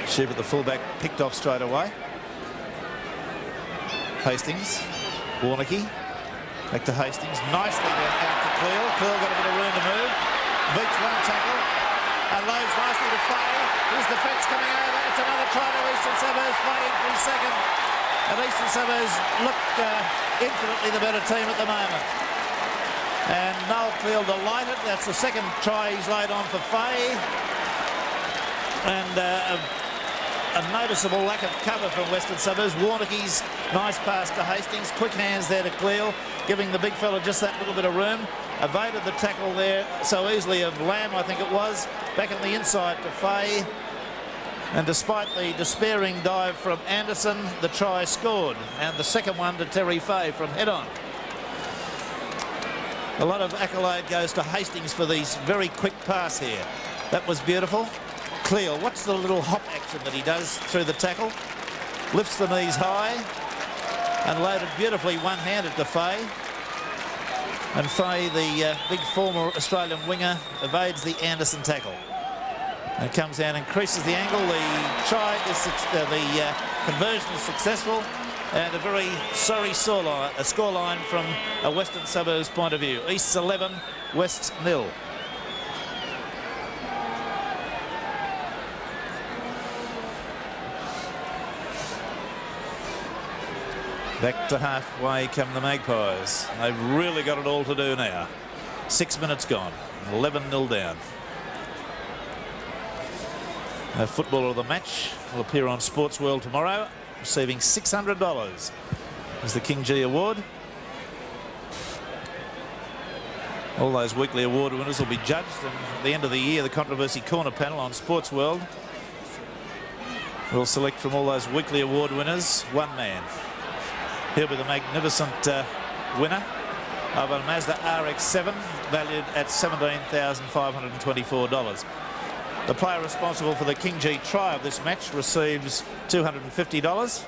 A: Schubert, the fullback, picked off straight away. Hastings, Warnicky. Back to Hastings, nicely then out to Cleal. Cleal got a bit of room to move. Beats one tackle. And loads nicely to Fay. His defence coming over. It's another try to Eastern Suburbs. Fay in for his second. And Eastern Suburbs look infinitely the better team at the moment. And Noel Cleal delighted. That's the second try he's laid on for Fay. And a noticeable lack of cover from Western Suburbs. Warnicky's nice pass to Hastings. Quick hands there to Cleal, giving the big fella just that little bit of room. Evaded the tackle there so easily of Lamb, I think it was. Back on the inside to Fay. And despite the despairing dive from Anderson, the try scored. And the second one to Terry Fay from head-on. A lot of accolade goes to Hastings for these very quick pass here. That was beautiful. Cleal, watch the little hop action that he does through the tackle. Lifts the knees high and loaded beautifully one-handed to Fay. And Fay, the big former Australian winger, evades the Anderson tackle. And comes down, increases the angle. The try is the conversion is successful, and a very sorry scoreline from a Western Suburbs point of view. East's 11, West's 0. Back to halfway come the Magpies. They've really got it all to do now. 6 minutes gone, 11-0 down. A footballer of the match will appear on Sports World tomorrow, receiving $600 as the King G Award. All those weekly award winners will be judged, and at the end of the year, the Controversy Corner panel on Sports World will select from all those weekly award winners one man. He'll be the magnificent winner of a Mazda RX-7 valued at $17,524. The player responsible for the King G try of this match receives $250.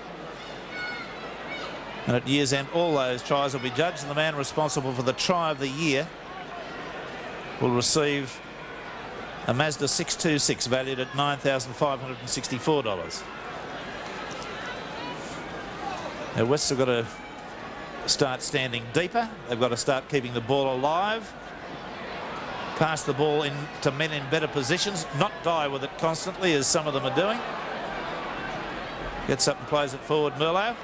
A: And at year's end, all those tries will be judged, and the man responsible for the try of the year will receive a Mazda 626 valued at $9,564. Now Wests have got to start standing deeper. They've got to start keeping the ball alive. Pass the ball into men in better positions, not die with it constantly as some of them are doing. Gets up and plays it forward, Merlot.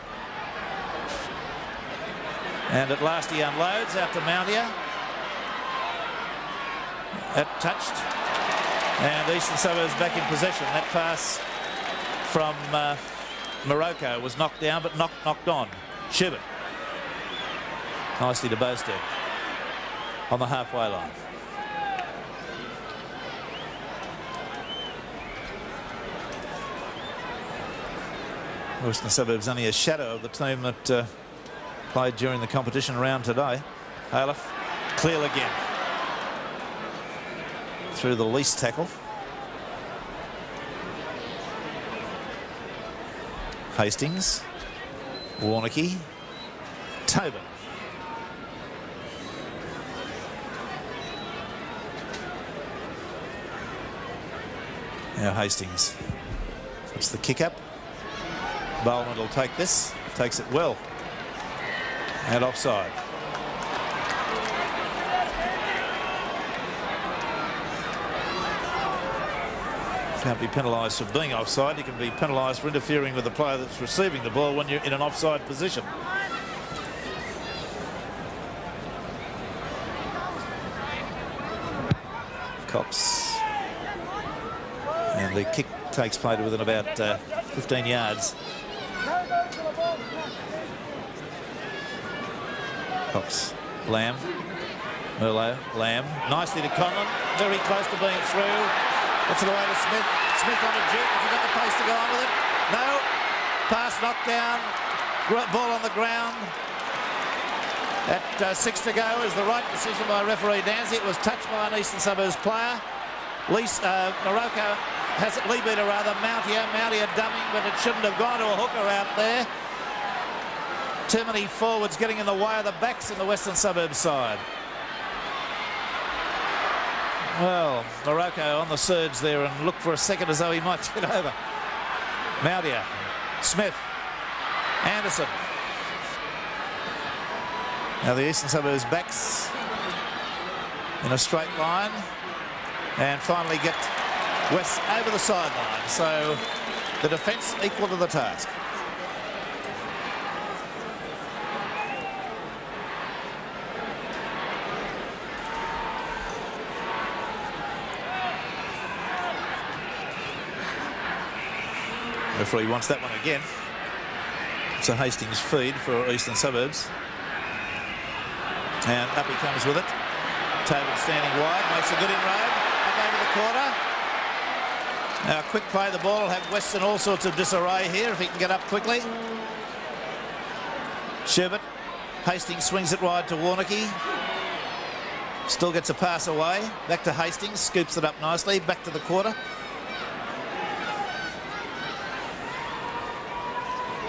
A: And at last he unloads out to Mountier. That touched. And Eastern Suburbs back in possession. That pass from Morocco was knocked down, but knocked on. Schubert. Nicely to Bowstead on the halfway line. Western Suburbs only a shadow of the team that played during the competition round today. Aleph, clear again. Through the least tackle. Hastings, Warnocky, Tobin. Now Hastings. It's the kick up. Bowman will take this, takes it well. And offside. Can't be penalised for being offside. You can be penalised for interfering with the player that's receiving the ball when you're in an offside position. Cox. And the kick takes place within about 15 yards. Cox. Lamb. Merlot. Lamb. Nicely to Conlon. Very close to being through. That's it away to Smith. Smith on a juke. Has he got the pace to go on with it? No. Pass knocked down. Ball on the ground. At 6 to go is the right decision by referee Danzy. It was touched by an Eastern Suburbs player. Morocco has it, Leabeater rather, Mountier dumming, but it shouldn't have gone to a hooker out there. Too many forwards getting in the way of the backs in the Western Suburbs side. Well, Morocco on the surge there and looked for a second as though he might get over. Mountier, Smith, Anderson. Now the Eastern Suburbs backs in a straight line and finally get West over the sideline. So the defence equal to the task. Referee wants that one again. It's a Hastings feed for Eastern Suburbs. And up he comes with it. Tobin standing wide, makes a good inroad. Up over the corner. Now, quick play, the ball will have Western all sorts of disarray here if he can get up quickly. Sherbert. Hastings swings it wide to Warnocky. Still gets a pass away. Back to Hastings, scoops it up nicely. Back to the quarter.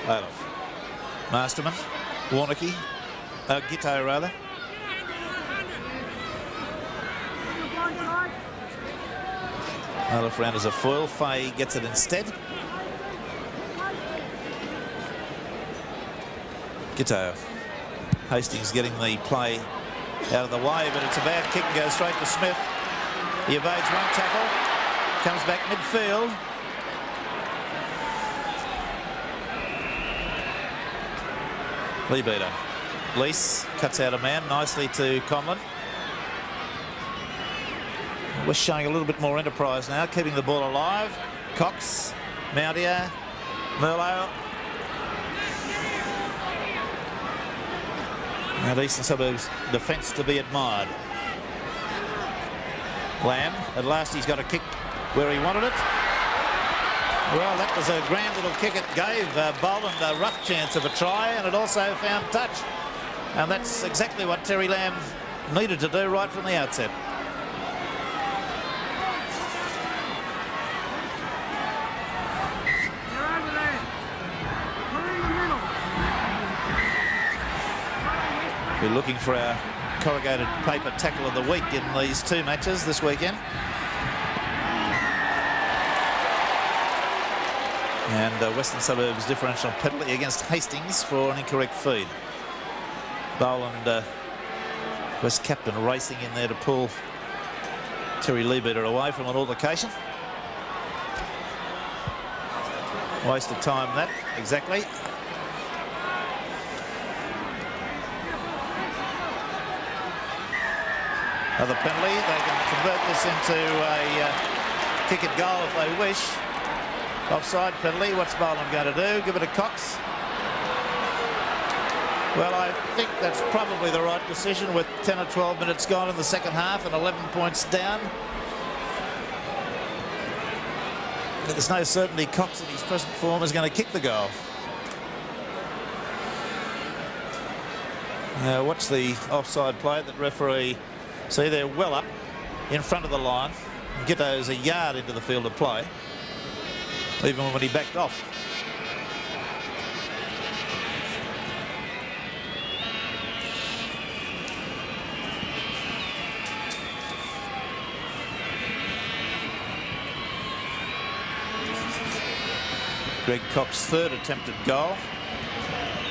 A: Aleph. Masterman. Warnocky. Gitto, rather. Aleph round as a foil. Fay gets it instead. Gitto. Hastings getting the play out of the way, but it's a bad kick and goes straight to Smith. He evades one tackle. Comes back midfield. Leabeater. Lease cuts out a man nicely to Conlon. We're showing a little bit more enterprise now, keeping the ball alive. Cox, Mountier, Merlot. And Eastern Suburbs defence to be admired. Lamb, at last he's got a kick where he wanted it. Well, that was a grand little kick. It gave Boland a rough chance of a try, and it also found touch. And that's exactly what Terry Lamb needed to do right from the outset. We're looking for our corrugated paper tackle of the week in these two matches this weekend. And Western Suburbs differential penalty against Hastings for an incorrect feed. Boland, West captain, racing in there to pull Terry Leabeater away from an altercation. Waste of time that, exactly. Another penalty. They can convert this into a kick at goal if they wish. Offside penalty. What's Boland going to do? Give it to Cox. Well, I think that's probably the right decision with 10 or 12 minutes gone in the second half and 11 points down. But there's no certainty Cox in his present form is going to kick the goal. Now watch the offside play that referee. See, they're well up in front of the line. Gitto's a yard into the field of play, even when he backed off. Greg Cox's third attempted goal.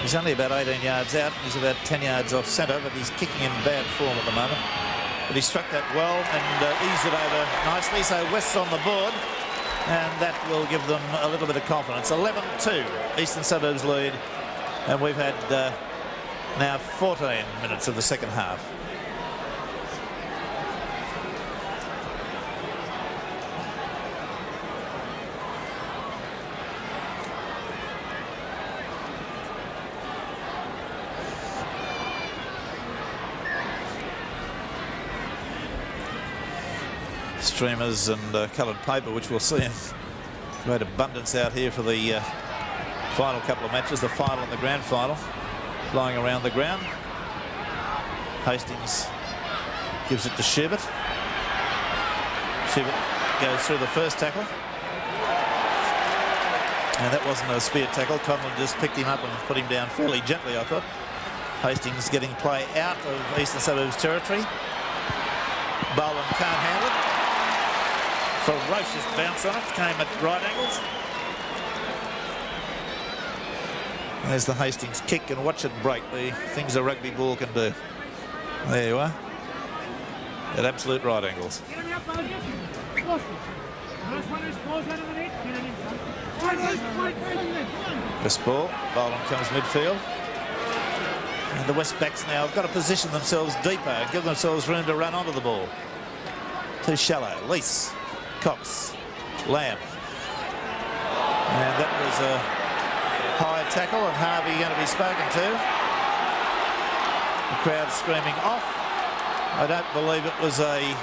A: He's only about 18 yards out. He's about 10 yards off centre, but he's kicking in bad form at the moment. But he struck that well and eased it over nicely. So West's on the board, and that will give them a little bit of confidence. 11-2, Eastern Suburbs lead, and we've had now 14 minutes of the second half. Streamers and coloured paper, which we'll see in great abundance out here for the final couple of matches, the final and the grand final, flying around the ground. Hastings gives it to Schubert. Schubert goes through the first tackle, and that wasn't a spear tackle. Conlon just picked him up and put him down fairly gently, I thought. Hastings getting play out of Eastern Suburbs territory. Boland can't handle it. Ferocious bounce on it, came at right angles. There's the Hastings kick, and watch it break, the things a rugby ball can do. There you are, at absolute right angles. Crisp ball, Boland comes midfield. And the West backs now have got to position themselves deeper and give themselves room to run onto the ball. Too shallow. Lease, Cox, Lamb. And that was a high tackle, and Harvey going to be spoken to. The crowd screaming off. I don't believe it was a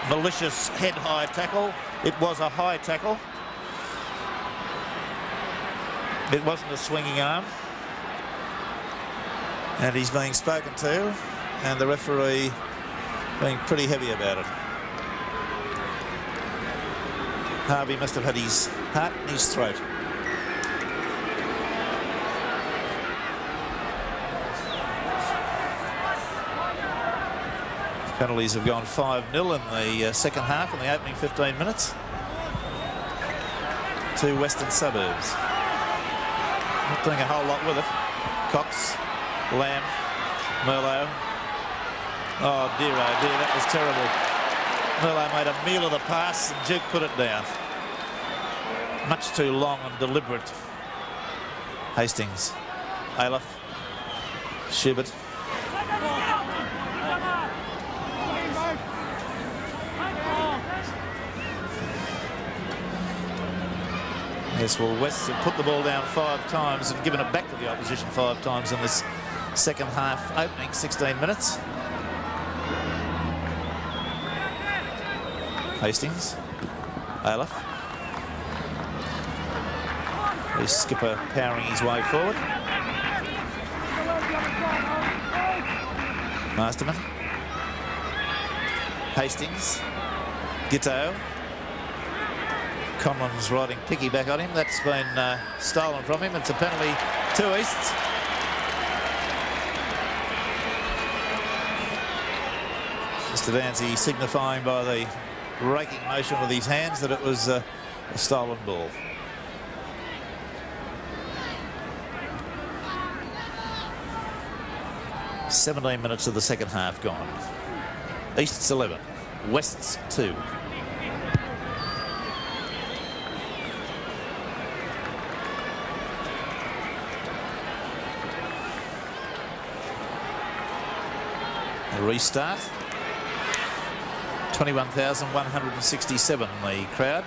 A: malicious head-high tackle. It was a high tackle. It wasn't a swinging arm. And he's being spoken to, and the referee being pretty heavy about it. Harvey must have had his heart in his throat. Penalties have gone 5-0 in the second half in the opening 15 minutes to Western Suburbs. Not doing a whole lot with it. Cox, Lamb, Merlot. Oh dear, that was terrible. Merlot made a meal of the pass and Duke put it down. Much too long and deliberate. Hastings, Aleph, Schubert. Yes, well, West have put the ball down 5 times and given it back to the opposition 5 times in this second half opening 16 minutes. Hastings. Aleph. The skipper powering his way forward. Masterman. Hastings. Giteau. Conlon's riding piggyback on him. That's been stolen from him. It's a penalty to Easts. Mr. Dancy signifying by the raking motion with his hands that it was a stolen ball. "17 minutes of the second half gone. East's 11, West's 2. A restart. 21,167 the crowd.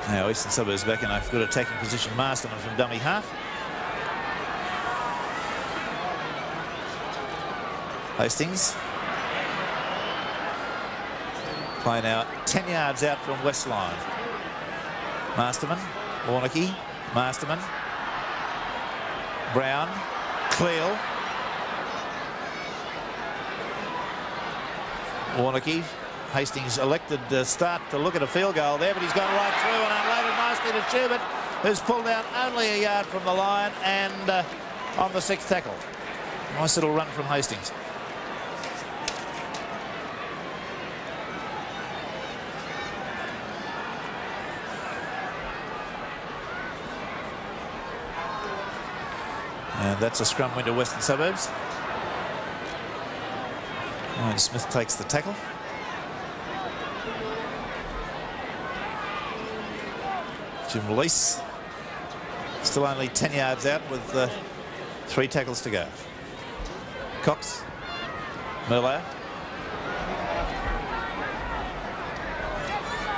A: Now Eastern Suburbs back in a good attacking position. Masterman from dummy half. Hastings. Play now 10 yards out from West line. Masterman. Warnocky. Masterman. Brown. Cleal. Warnocky. Hastings elected to start to look at a field goal there, but he's gone right through and unloaded nicely to Schubert, who's pulled out only a yard from the line and on the 6th tackle. Nice little run from Hastings. And that's a scrum win to Western Suburbs. Ryan Smith takes the tackle. Jim Release. Still only 10 yards out with 3 tackles to go. Cox. Merlot.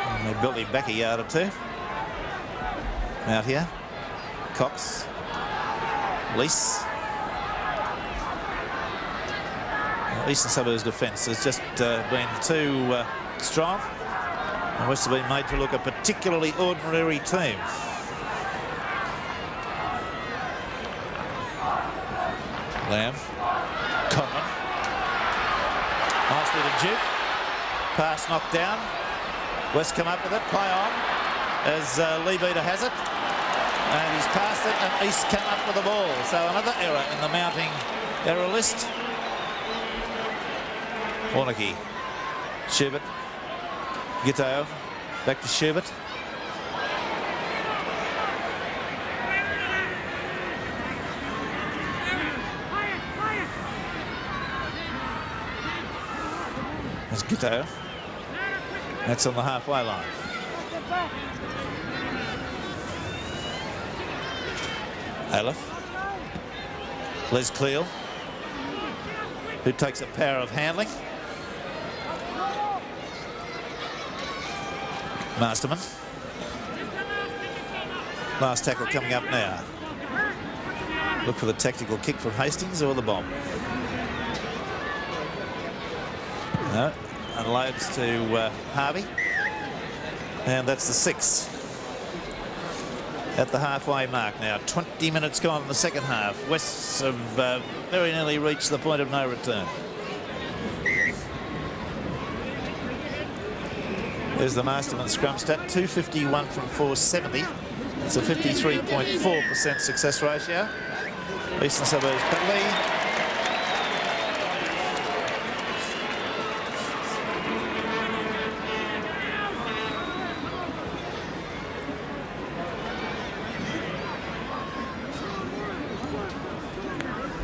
A: And they built him back a yard or two. Out here. Cox. Lease. Eastern Suburbs defence has just been too strong. And West have been made to look a particularly ordinary team. Lamb. Conlon. Nicely to Duke. Pass knocked down. West come up with it. Play on as Lee Beater has it. And he's passed it and East come up with the ball. So another error in the mounting error list. Warnocky. Schubert. Giteau. Back to Schubert. There's Giteau. That's on the halfway line. Aleph. Les Cleal, who takes a power of handling. Masterman. Last tackle coming up now. Look for the tactical kick from Hastings or the bomb. No, unloads to Harvey. And that's the 6. At the halfway mark now. 20 minutes gone in the second half. Wests have very nearly reached the point of no return. There's the Masterman scrum stat. 251 from 470. It's a 53.4% success ratio. Eastern Suburbs penalty.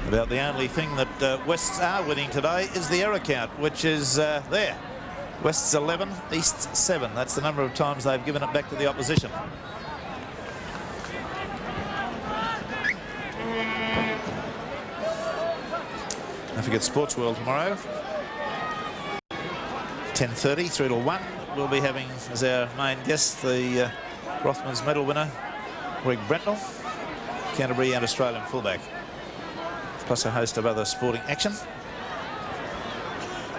A: About the only thing that Wests are winning today is the error count, which is there. West's 11, East's 7. That's the number of times they've given it back to the opposition. Don't forget Sports World tomorrow. 10:30 through till 1. We'll be having as our main guest the Rothmans medal winner, Greg Brentnell, Canterbury and Australian fullback. plus a host of other sporting action.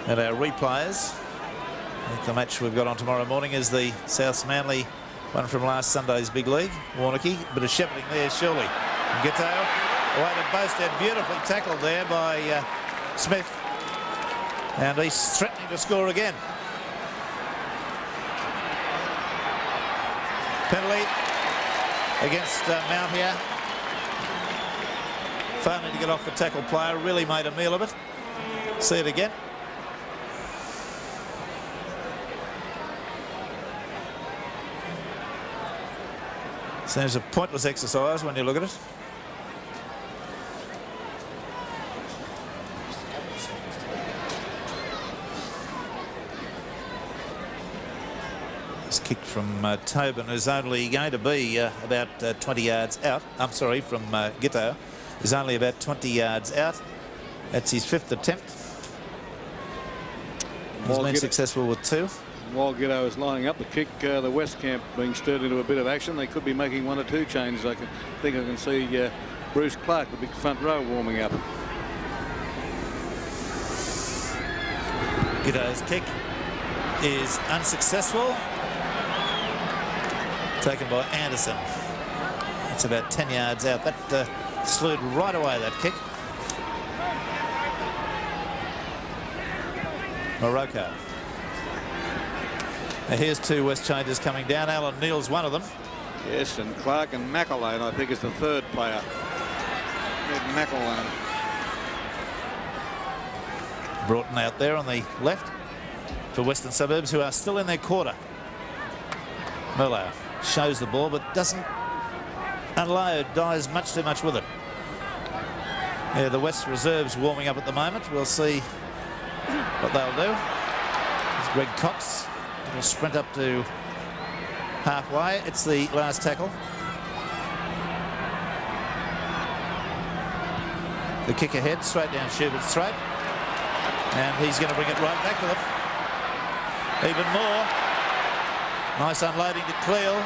A: And our replayers, I think the match we've got on tomorrow morning is the South Manly one from last Sunday's big league. Warnocky, bit of shepherding there, surely. Gitto, away to Bowstead, beautifully tackled there by Smith. And he's threatening to score again. Penalty against Mount here. Failing to get off the tackle player, really made a meal of it. See it again. Seems a pointless exercise when you look at it. It's kicked from Tobin, who's only going to be about 20 yards out. I'm sorry, from Gitto, who's only about 20 yards out. That's his 5th attempt. He's been successful with 2.
B: While Gitto is lining up the kick, the West camp being stirred into a bit of action. They could be making 1 or 2 changes. I think I can see Bruce Clark, the big front row, warming up.
A: Gitto's kick is unsuccessful. Taken by Anderson. It's about 10 yards out. That slewed right away, that kick. Morocco. Now here's 2 West changes coming down. Alan Neal's one of them.
B: Yes, and Clark and McElwain, I think, is the 3rd player. McElwain.
A: Broughton out there on the left for Western Suburbs, who are still in their quarter. Merlo shows the ball, but doesn't unload, dies much too much with it. Yeah, the West reserves warming up at the moment. We'll see what they'll do. There's Greg Cox. He'll sprint up to halfway. It's the last tackle. The kick ahead, straight down Schubert's throat. And he's going to bring it right back to them. Even more. Nice unloading to Cleel.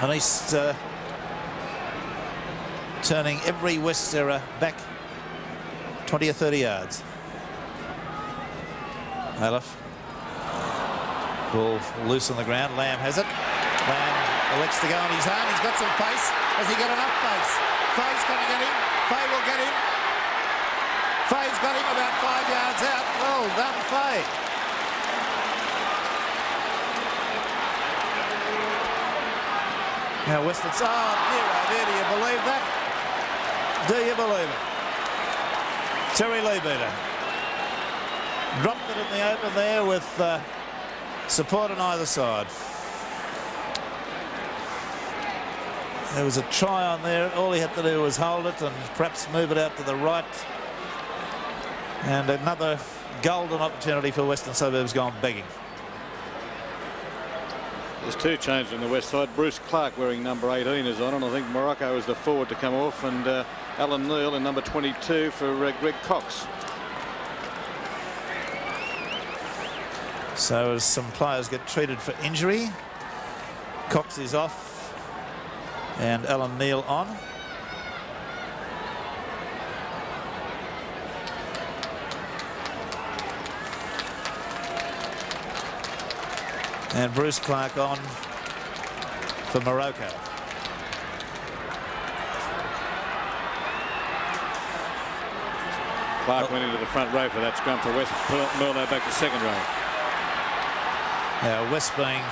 A: And he's turning every West error back 20 or 30 yards. Aleph. Ball loose on the ground. Lamb has it. Lamb elects to go on his own. He's got some pace. Has he got enough pace? Faye's coming at him. Faye will get him. Faye's got him about 5 yards out. Well done, Faye. Now Weston's, oh dear, oh dear, do you believe that? Do you believe it? Terry Leabeater dropped it in the open there with support on either side. There was a try on there. All he had to do was hold it and perhaps move it out to the right. And another golden opportunity for Western Suburbs gone begging.
B: There's 2 changes on the West side. Bruce Clark wearing number 18 is on, and I think Morocco is the forward to come off, and Alan Neal in number 22 for Greg Cox.
A: So as some players get treated for injury, Cox is off and Alan Neal on. And Bruce Clark on for Morocco.
B: Clark went into the front row for that scrum for West. Merlo back to 2nd row.
A: Now West being,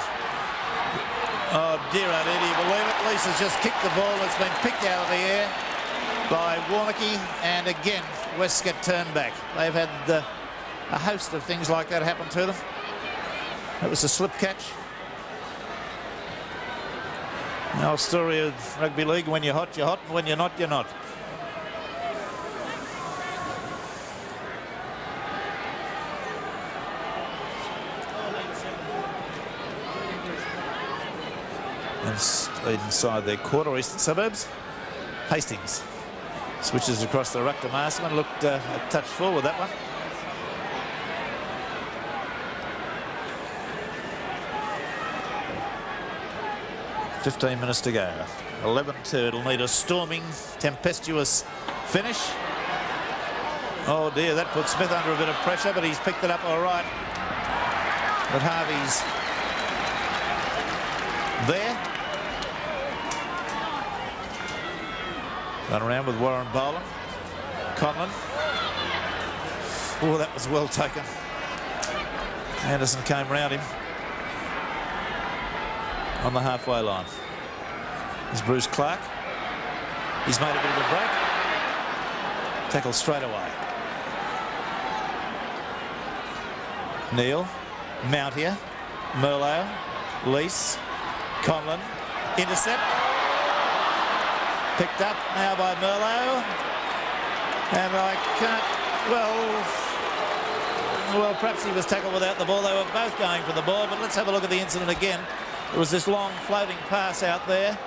A: oh dear, oh dear, do you believe it? Lisa's just kicked the ball. It's been picked out of the air by Warnocky, and again West get turned back. They've had a host of things like that happen to them. That was a slip catch. The old story of rugby league: when you're hot, and when you're not, you're not. And inside their quarter, Eastern Suburbs. Hastings switches across the ruck to Masterman. Looked a touch full with that one. .15 minutes to go. 11-2. It'll need a storming, tempestuous Finish. Oh dear, that put Smith under a bit of pressure, but he's picked it up all right. But Harvey's there. Run around with Warren Boland. Conlon. Oh, that was well taken. Anderson came round him on the halfway line. There's Bruce Clark. He's made a bit of a break. Tackle straight away. Neil, Mountier, Merlo, Lease, Conlon, intercept. Picked up now by Merlo. And I can't, well, perhaps he was tackled without the ball. They were both going for the ball, but let's have a look at the incident again. There was this long floating pass out there.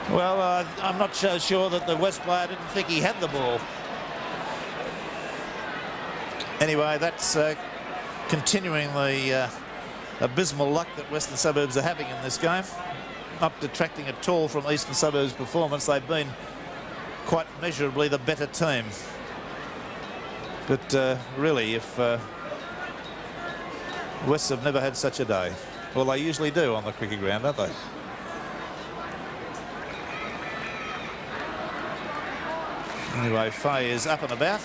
A: Well, I'm not so sure that the West player didn't think he had the ball. Anyway, that's continuing the abysmal luck that Western Suburbs are having in this game. Not detracting at all from Eastern Suburbs' performance. They've been quite measurably the better team. But really, if Wests have never had such a day. Well, they usually do on the cricket ground, don't they? Anyway, Fay is up and about.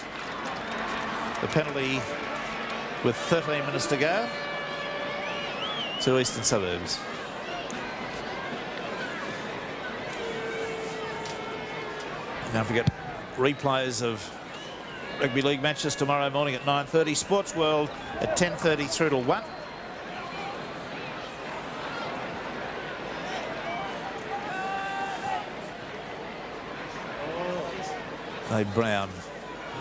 A: The penalty with 13 minutes to go to Eastern Suburbs. Don't forget replays of rugby league matches tomorrow morning at 9:30. Sports World at 10:30 through to 1. Dave Brown,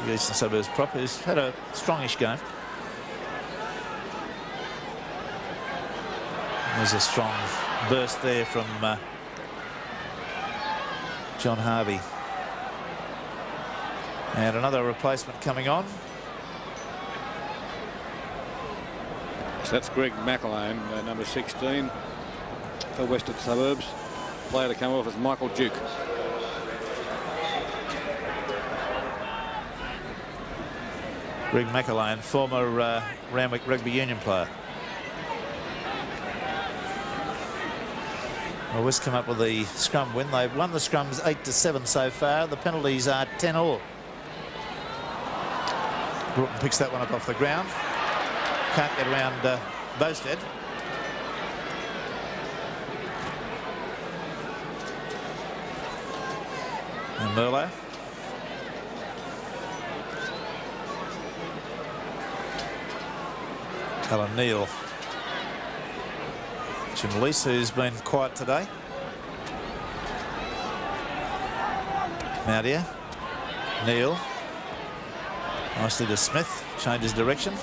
A: the Eastern Suburbs prop, has had a strongish game. There's a strong burst there from John Harvey. And another replacement coming on.
B: So that's Greg McAlone, number 16 for Western Suburbs. Player to come off is Michael Duke.
A: Greg McAlone, former Randwick Rugby Union player. Well, West come up with the scrum win. They've won the scrums 8-7 so far. The penalties are 10-all. Broughton picks that one up off the ground. Can't get around Bowstead. And Merlo. Alan Neal. Jim Lease, who's been quiet today. Mountier. Neal. Nicely to Smith. Changes direction.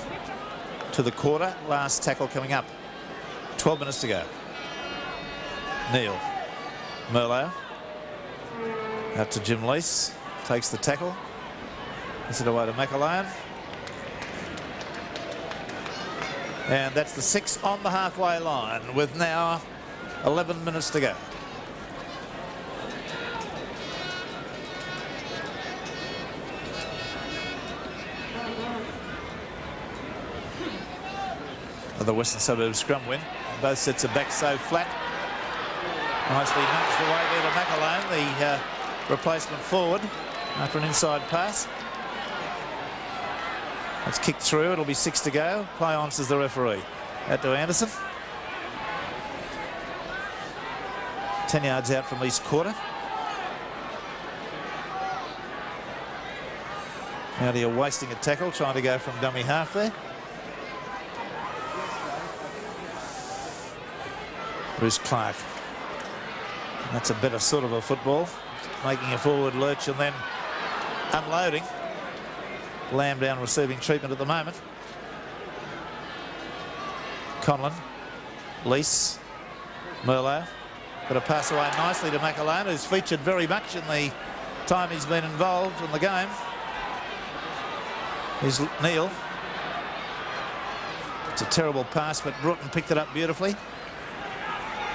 A: To the quarter. Last tackle coming up. 12 minutes to go. Neal. Merlo. Out to Jim Lease. Takes the tackle. Gets it away to McAlone. And that's the 6 on the halfway line with now 11 minutes to go. The Western Suburbs scrum win. Both sets are back so flat. Nicely nudged away there to McAlone, the replacement forward, after an inside pass. It's kicked through. It'll be 6 to go. Pyons is the referee. Out to Anderson. 10 yards out from East quarter. Now they're wasting a tackle, trying to go from dummy half there. Bruce Clark. That's a better sort of a football. Making a forward lurch and then unloading. Lamb down receiving treatment at the moment. Conlon. Lease. Merlo. Got a pass away nicely to McAlone, who's featured very much in the time he's been involved in the game. Here's Neal. It's a terrible pass, but Broughton picked it up beautifully.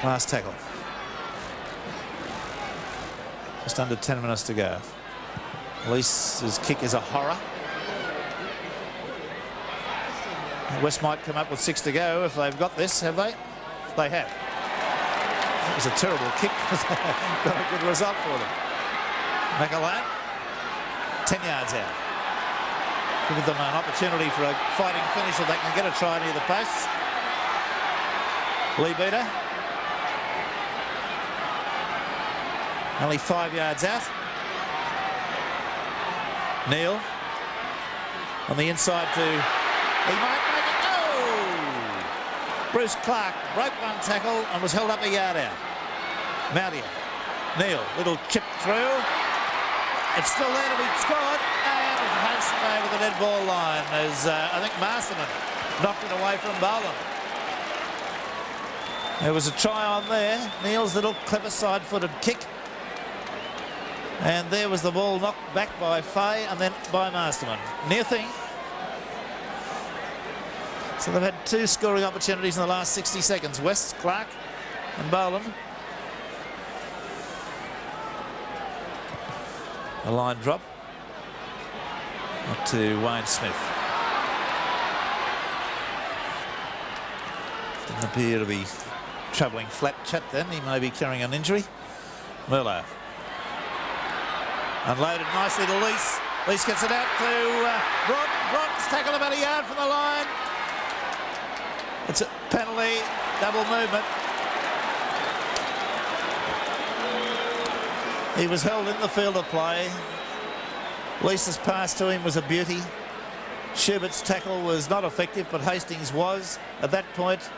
A: Last tackle. Just under 10 minutes to go. Lee's kick is a horror. West might come up with 6 to go if they've got this, have they? They have. It was a terrible kick. Got a good result for them. McAlane, 10 yards out. Give them an opportunity for a fighting finish if they can get a try near the posts. Lee Beater. Only 5 yards out. Neil on the inside to... He might make it. Oh! Bruce Clark broke one tackle and was held up a yard out. Mountier. Neil, little chip through. It's still there to be scored. And it's hastened over the dead ball line as I think Masterman knocked it away from Boland. There was a try on there. Neil's little clever side-footed kick. And there was the ball knocked back by Fay and then by Masterman. Near thing. So they've had 2 scoring opportunities in the last 60 seconds. West, Clark and Boland. A line drop. Up to Wayne Smith. Didn't appear to be travelling flat chat then. He may be carrying an injury. Merlo. Unloaded nicely to Lease. Lease gets it out to Broughton. Broughton's tackled about a yard from the line. It's a penalty, double movement. He was held in the field of play. Lease's pass to him was a beauty. Schubert's tackle was not effective, but Hastings was. At that point,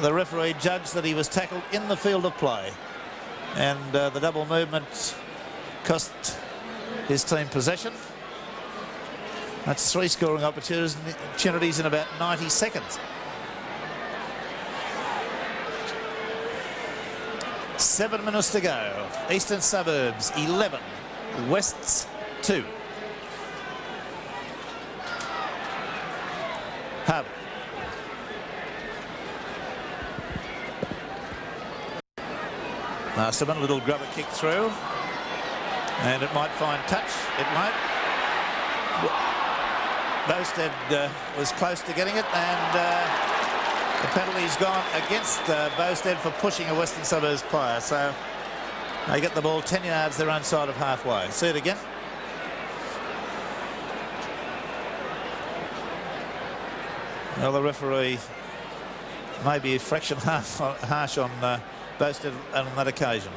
A: the referee judged that he was tackled in the field of play. And the double movement cost his team possession. That's 3 scoring opportunities in about 90 seconds. 7 minutes to go. Eastern Suburbs 11, Wests 2. Harvey. Masterman, a little grubber kick through. And it might find touch. It won't. Bosted was close to getting it, and the penalty's gone against Bosted for pushing a Western Suburbs player. So they get the ball 10 yards their own side of halfway. See it again. Well, the referee may be a fraction harsh on Bosted on that occasion.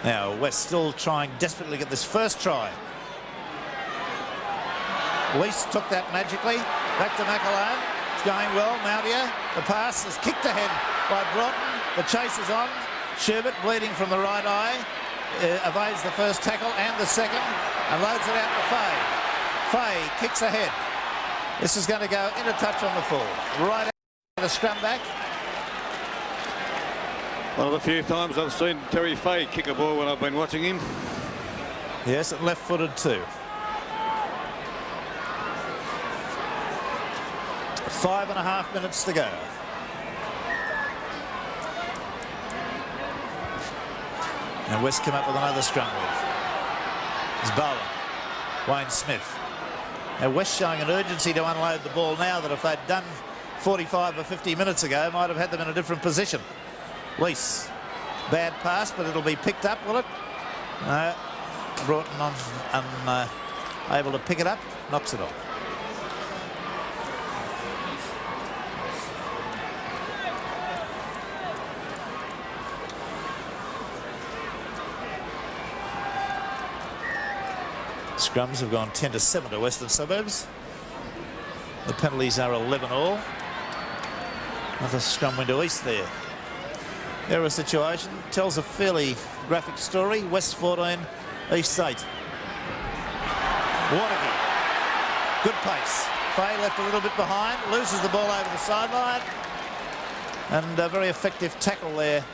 A: Now, West still trying desperately to get this first try. Lease took that magically. Back to McAlane. It's going well. Mountier. The pass is kicked ahead by Broughton. The chase is on. Schubert, bleeding from the right eye, evades the first tackle and the second and loads it out to Fay. Fay kicks ahead. This is going to go in a touch on the full. Right out of the scrum back.
B: One of the few times I've seen Terry Fay kick a ball when I've been watching him.
A: Yes, and left-footed too. 5.5 minutes to go. And West come up with another scrum with. It's Boland. Wayne Smith. Now West showing an urgency to unload the ball now that if they'd done 45 or 50 minutes ago, might have had them in a different position. Lease. Bad pass, but it'll be picked up, will it? No. Broughton on able to pick it up. Knocks it off. Scrums have gone 10-7 to Western Suburbs. The penalties are 11 all. Another scrum win to East there. Error situation tells a fairly graphic story. West 14, East 8. Warneke. Good pace. Fay left a little bit behind, loses the ball over the sideline. And a very effective tackle there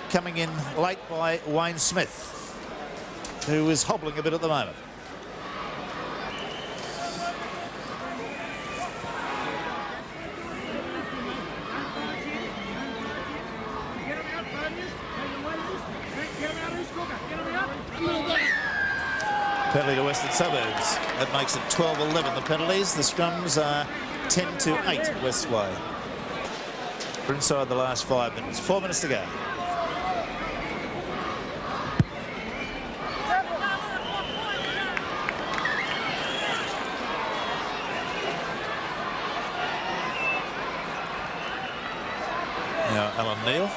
A: coming in late by Wayne Smith, who is hobbling a bit at the moment. Penalty to Western Suburbs. That makes it 12-11, the penalties. The scrums are 10-8 West's way. We're inside the last 5 minutes. 4 minutes to go. Now Alan Neal.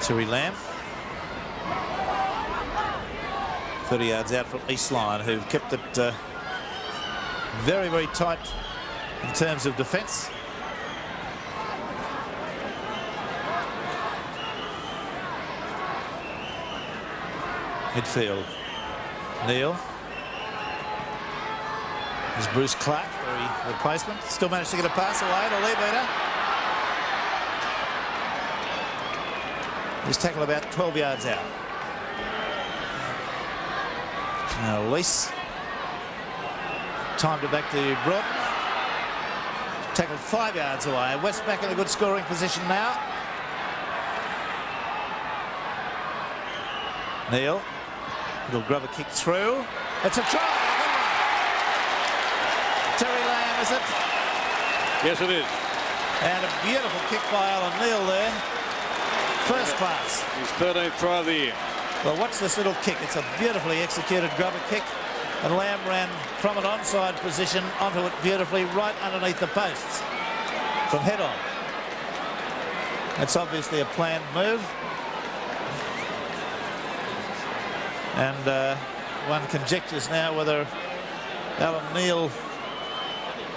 A: Terry Lamb. 30 yards out from East Line, who've kept it very, very tight in terms of defence. Midfield. Neal. There's Bruce Clark, the replacement. Still managed to get a pass away to Lebeater. He's tackled about 12 yards out. Now Lease. Timed it back to Broughton. Tackled 5 yards away. West back in a good scoring position now. Neal. Little grubber kick through. It's a try. Terry Lamb, is it?
B: Yes, it is.
A: And a beautiful kick by Alan Neal there. First class.
B: His 13th try of the year.
A: Well, watch this little kick. It's a beautifully executed grubber kick. And Lamb ran from an onside position onto it beautifully, right underneath the posts. From head on. It's obviously a planned move. And one conjectures now whether Alan Neal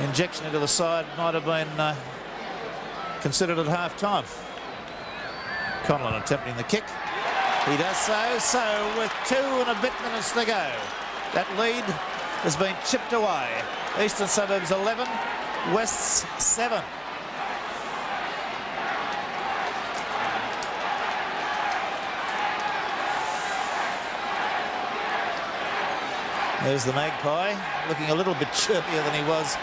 A: injection into the side might have been considered at half-time. Conlon attempting the kick. He does so with 2 and a bit minutes to go. That lead has been chipped away. Eastern Suburbs 11, West's 7. There's the Magpie, looking a little bit chirpier than he was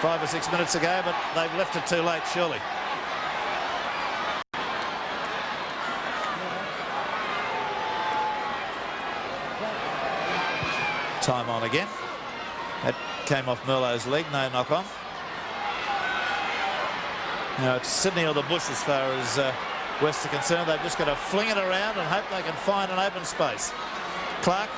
A: 5 or 6 minutes ago, but they've left it too late, surely. Time on again. That came off Merlot's leg, no knock on. Now it's Sydney or the bush as far as West are concerned. They've just got to fling it around and hope they can find an open space. Clark.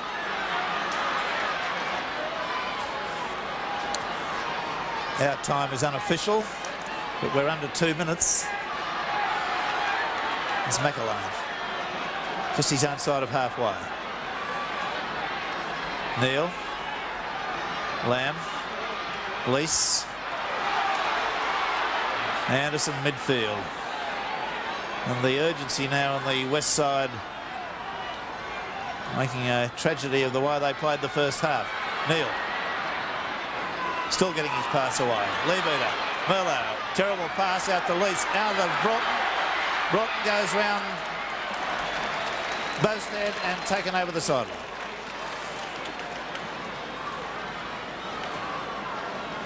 A: Our time is unofficial, but we're under 2 minutes. It's McAlane. Just his own side of halfway. Neal. Lamb. Lease. Anderson midfield. And the urgency now on the west side, making a tragedy of the way they played the first half. Neal. Still getting his pass away. Lebeater. Merlot. Terrible pass out to Lease. Out of Broughton. Broughton goes round Bowstead and taken over the sideline.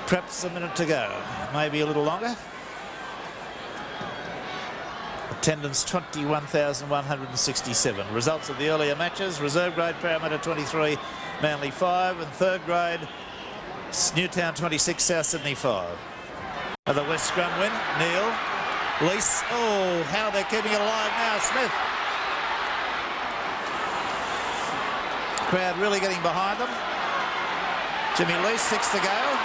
A: Perhaps a minute to go. Maybe a little longer. Attendance 21,167. Results of the earlier matches. Reserve grade Parramatta 23, Manly 5, and third grade Newtown 26, South Sydney 5. The West scrum win. Neal. Lease. Oh, how they're keeping it alive now. Smith. Crowd really getting behind them. Jimmy Lease, 6 to go.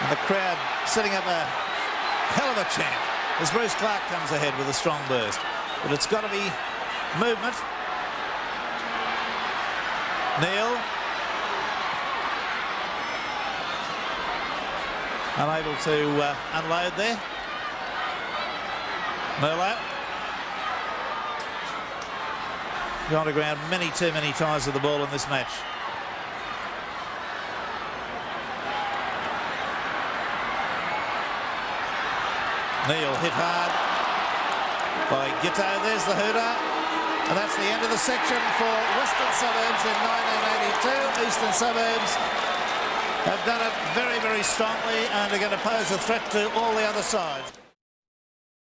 A: And the crowd setting up a hell of a chant as Bruce Clark comes ahead with a strong burst. But it's got to be movement. Neal. Unable to unload there. Merlot. Gone to ground too many times with the ball in this match. Neal hit hard by Gitto. There's the hooter. And that's the end of the section for Western Suburbs in 1982. Eastern Suburbs have done it very, very strongly and are going to pose a threat to all the other sides.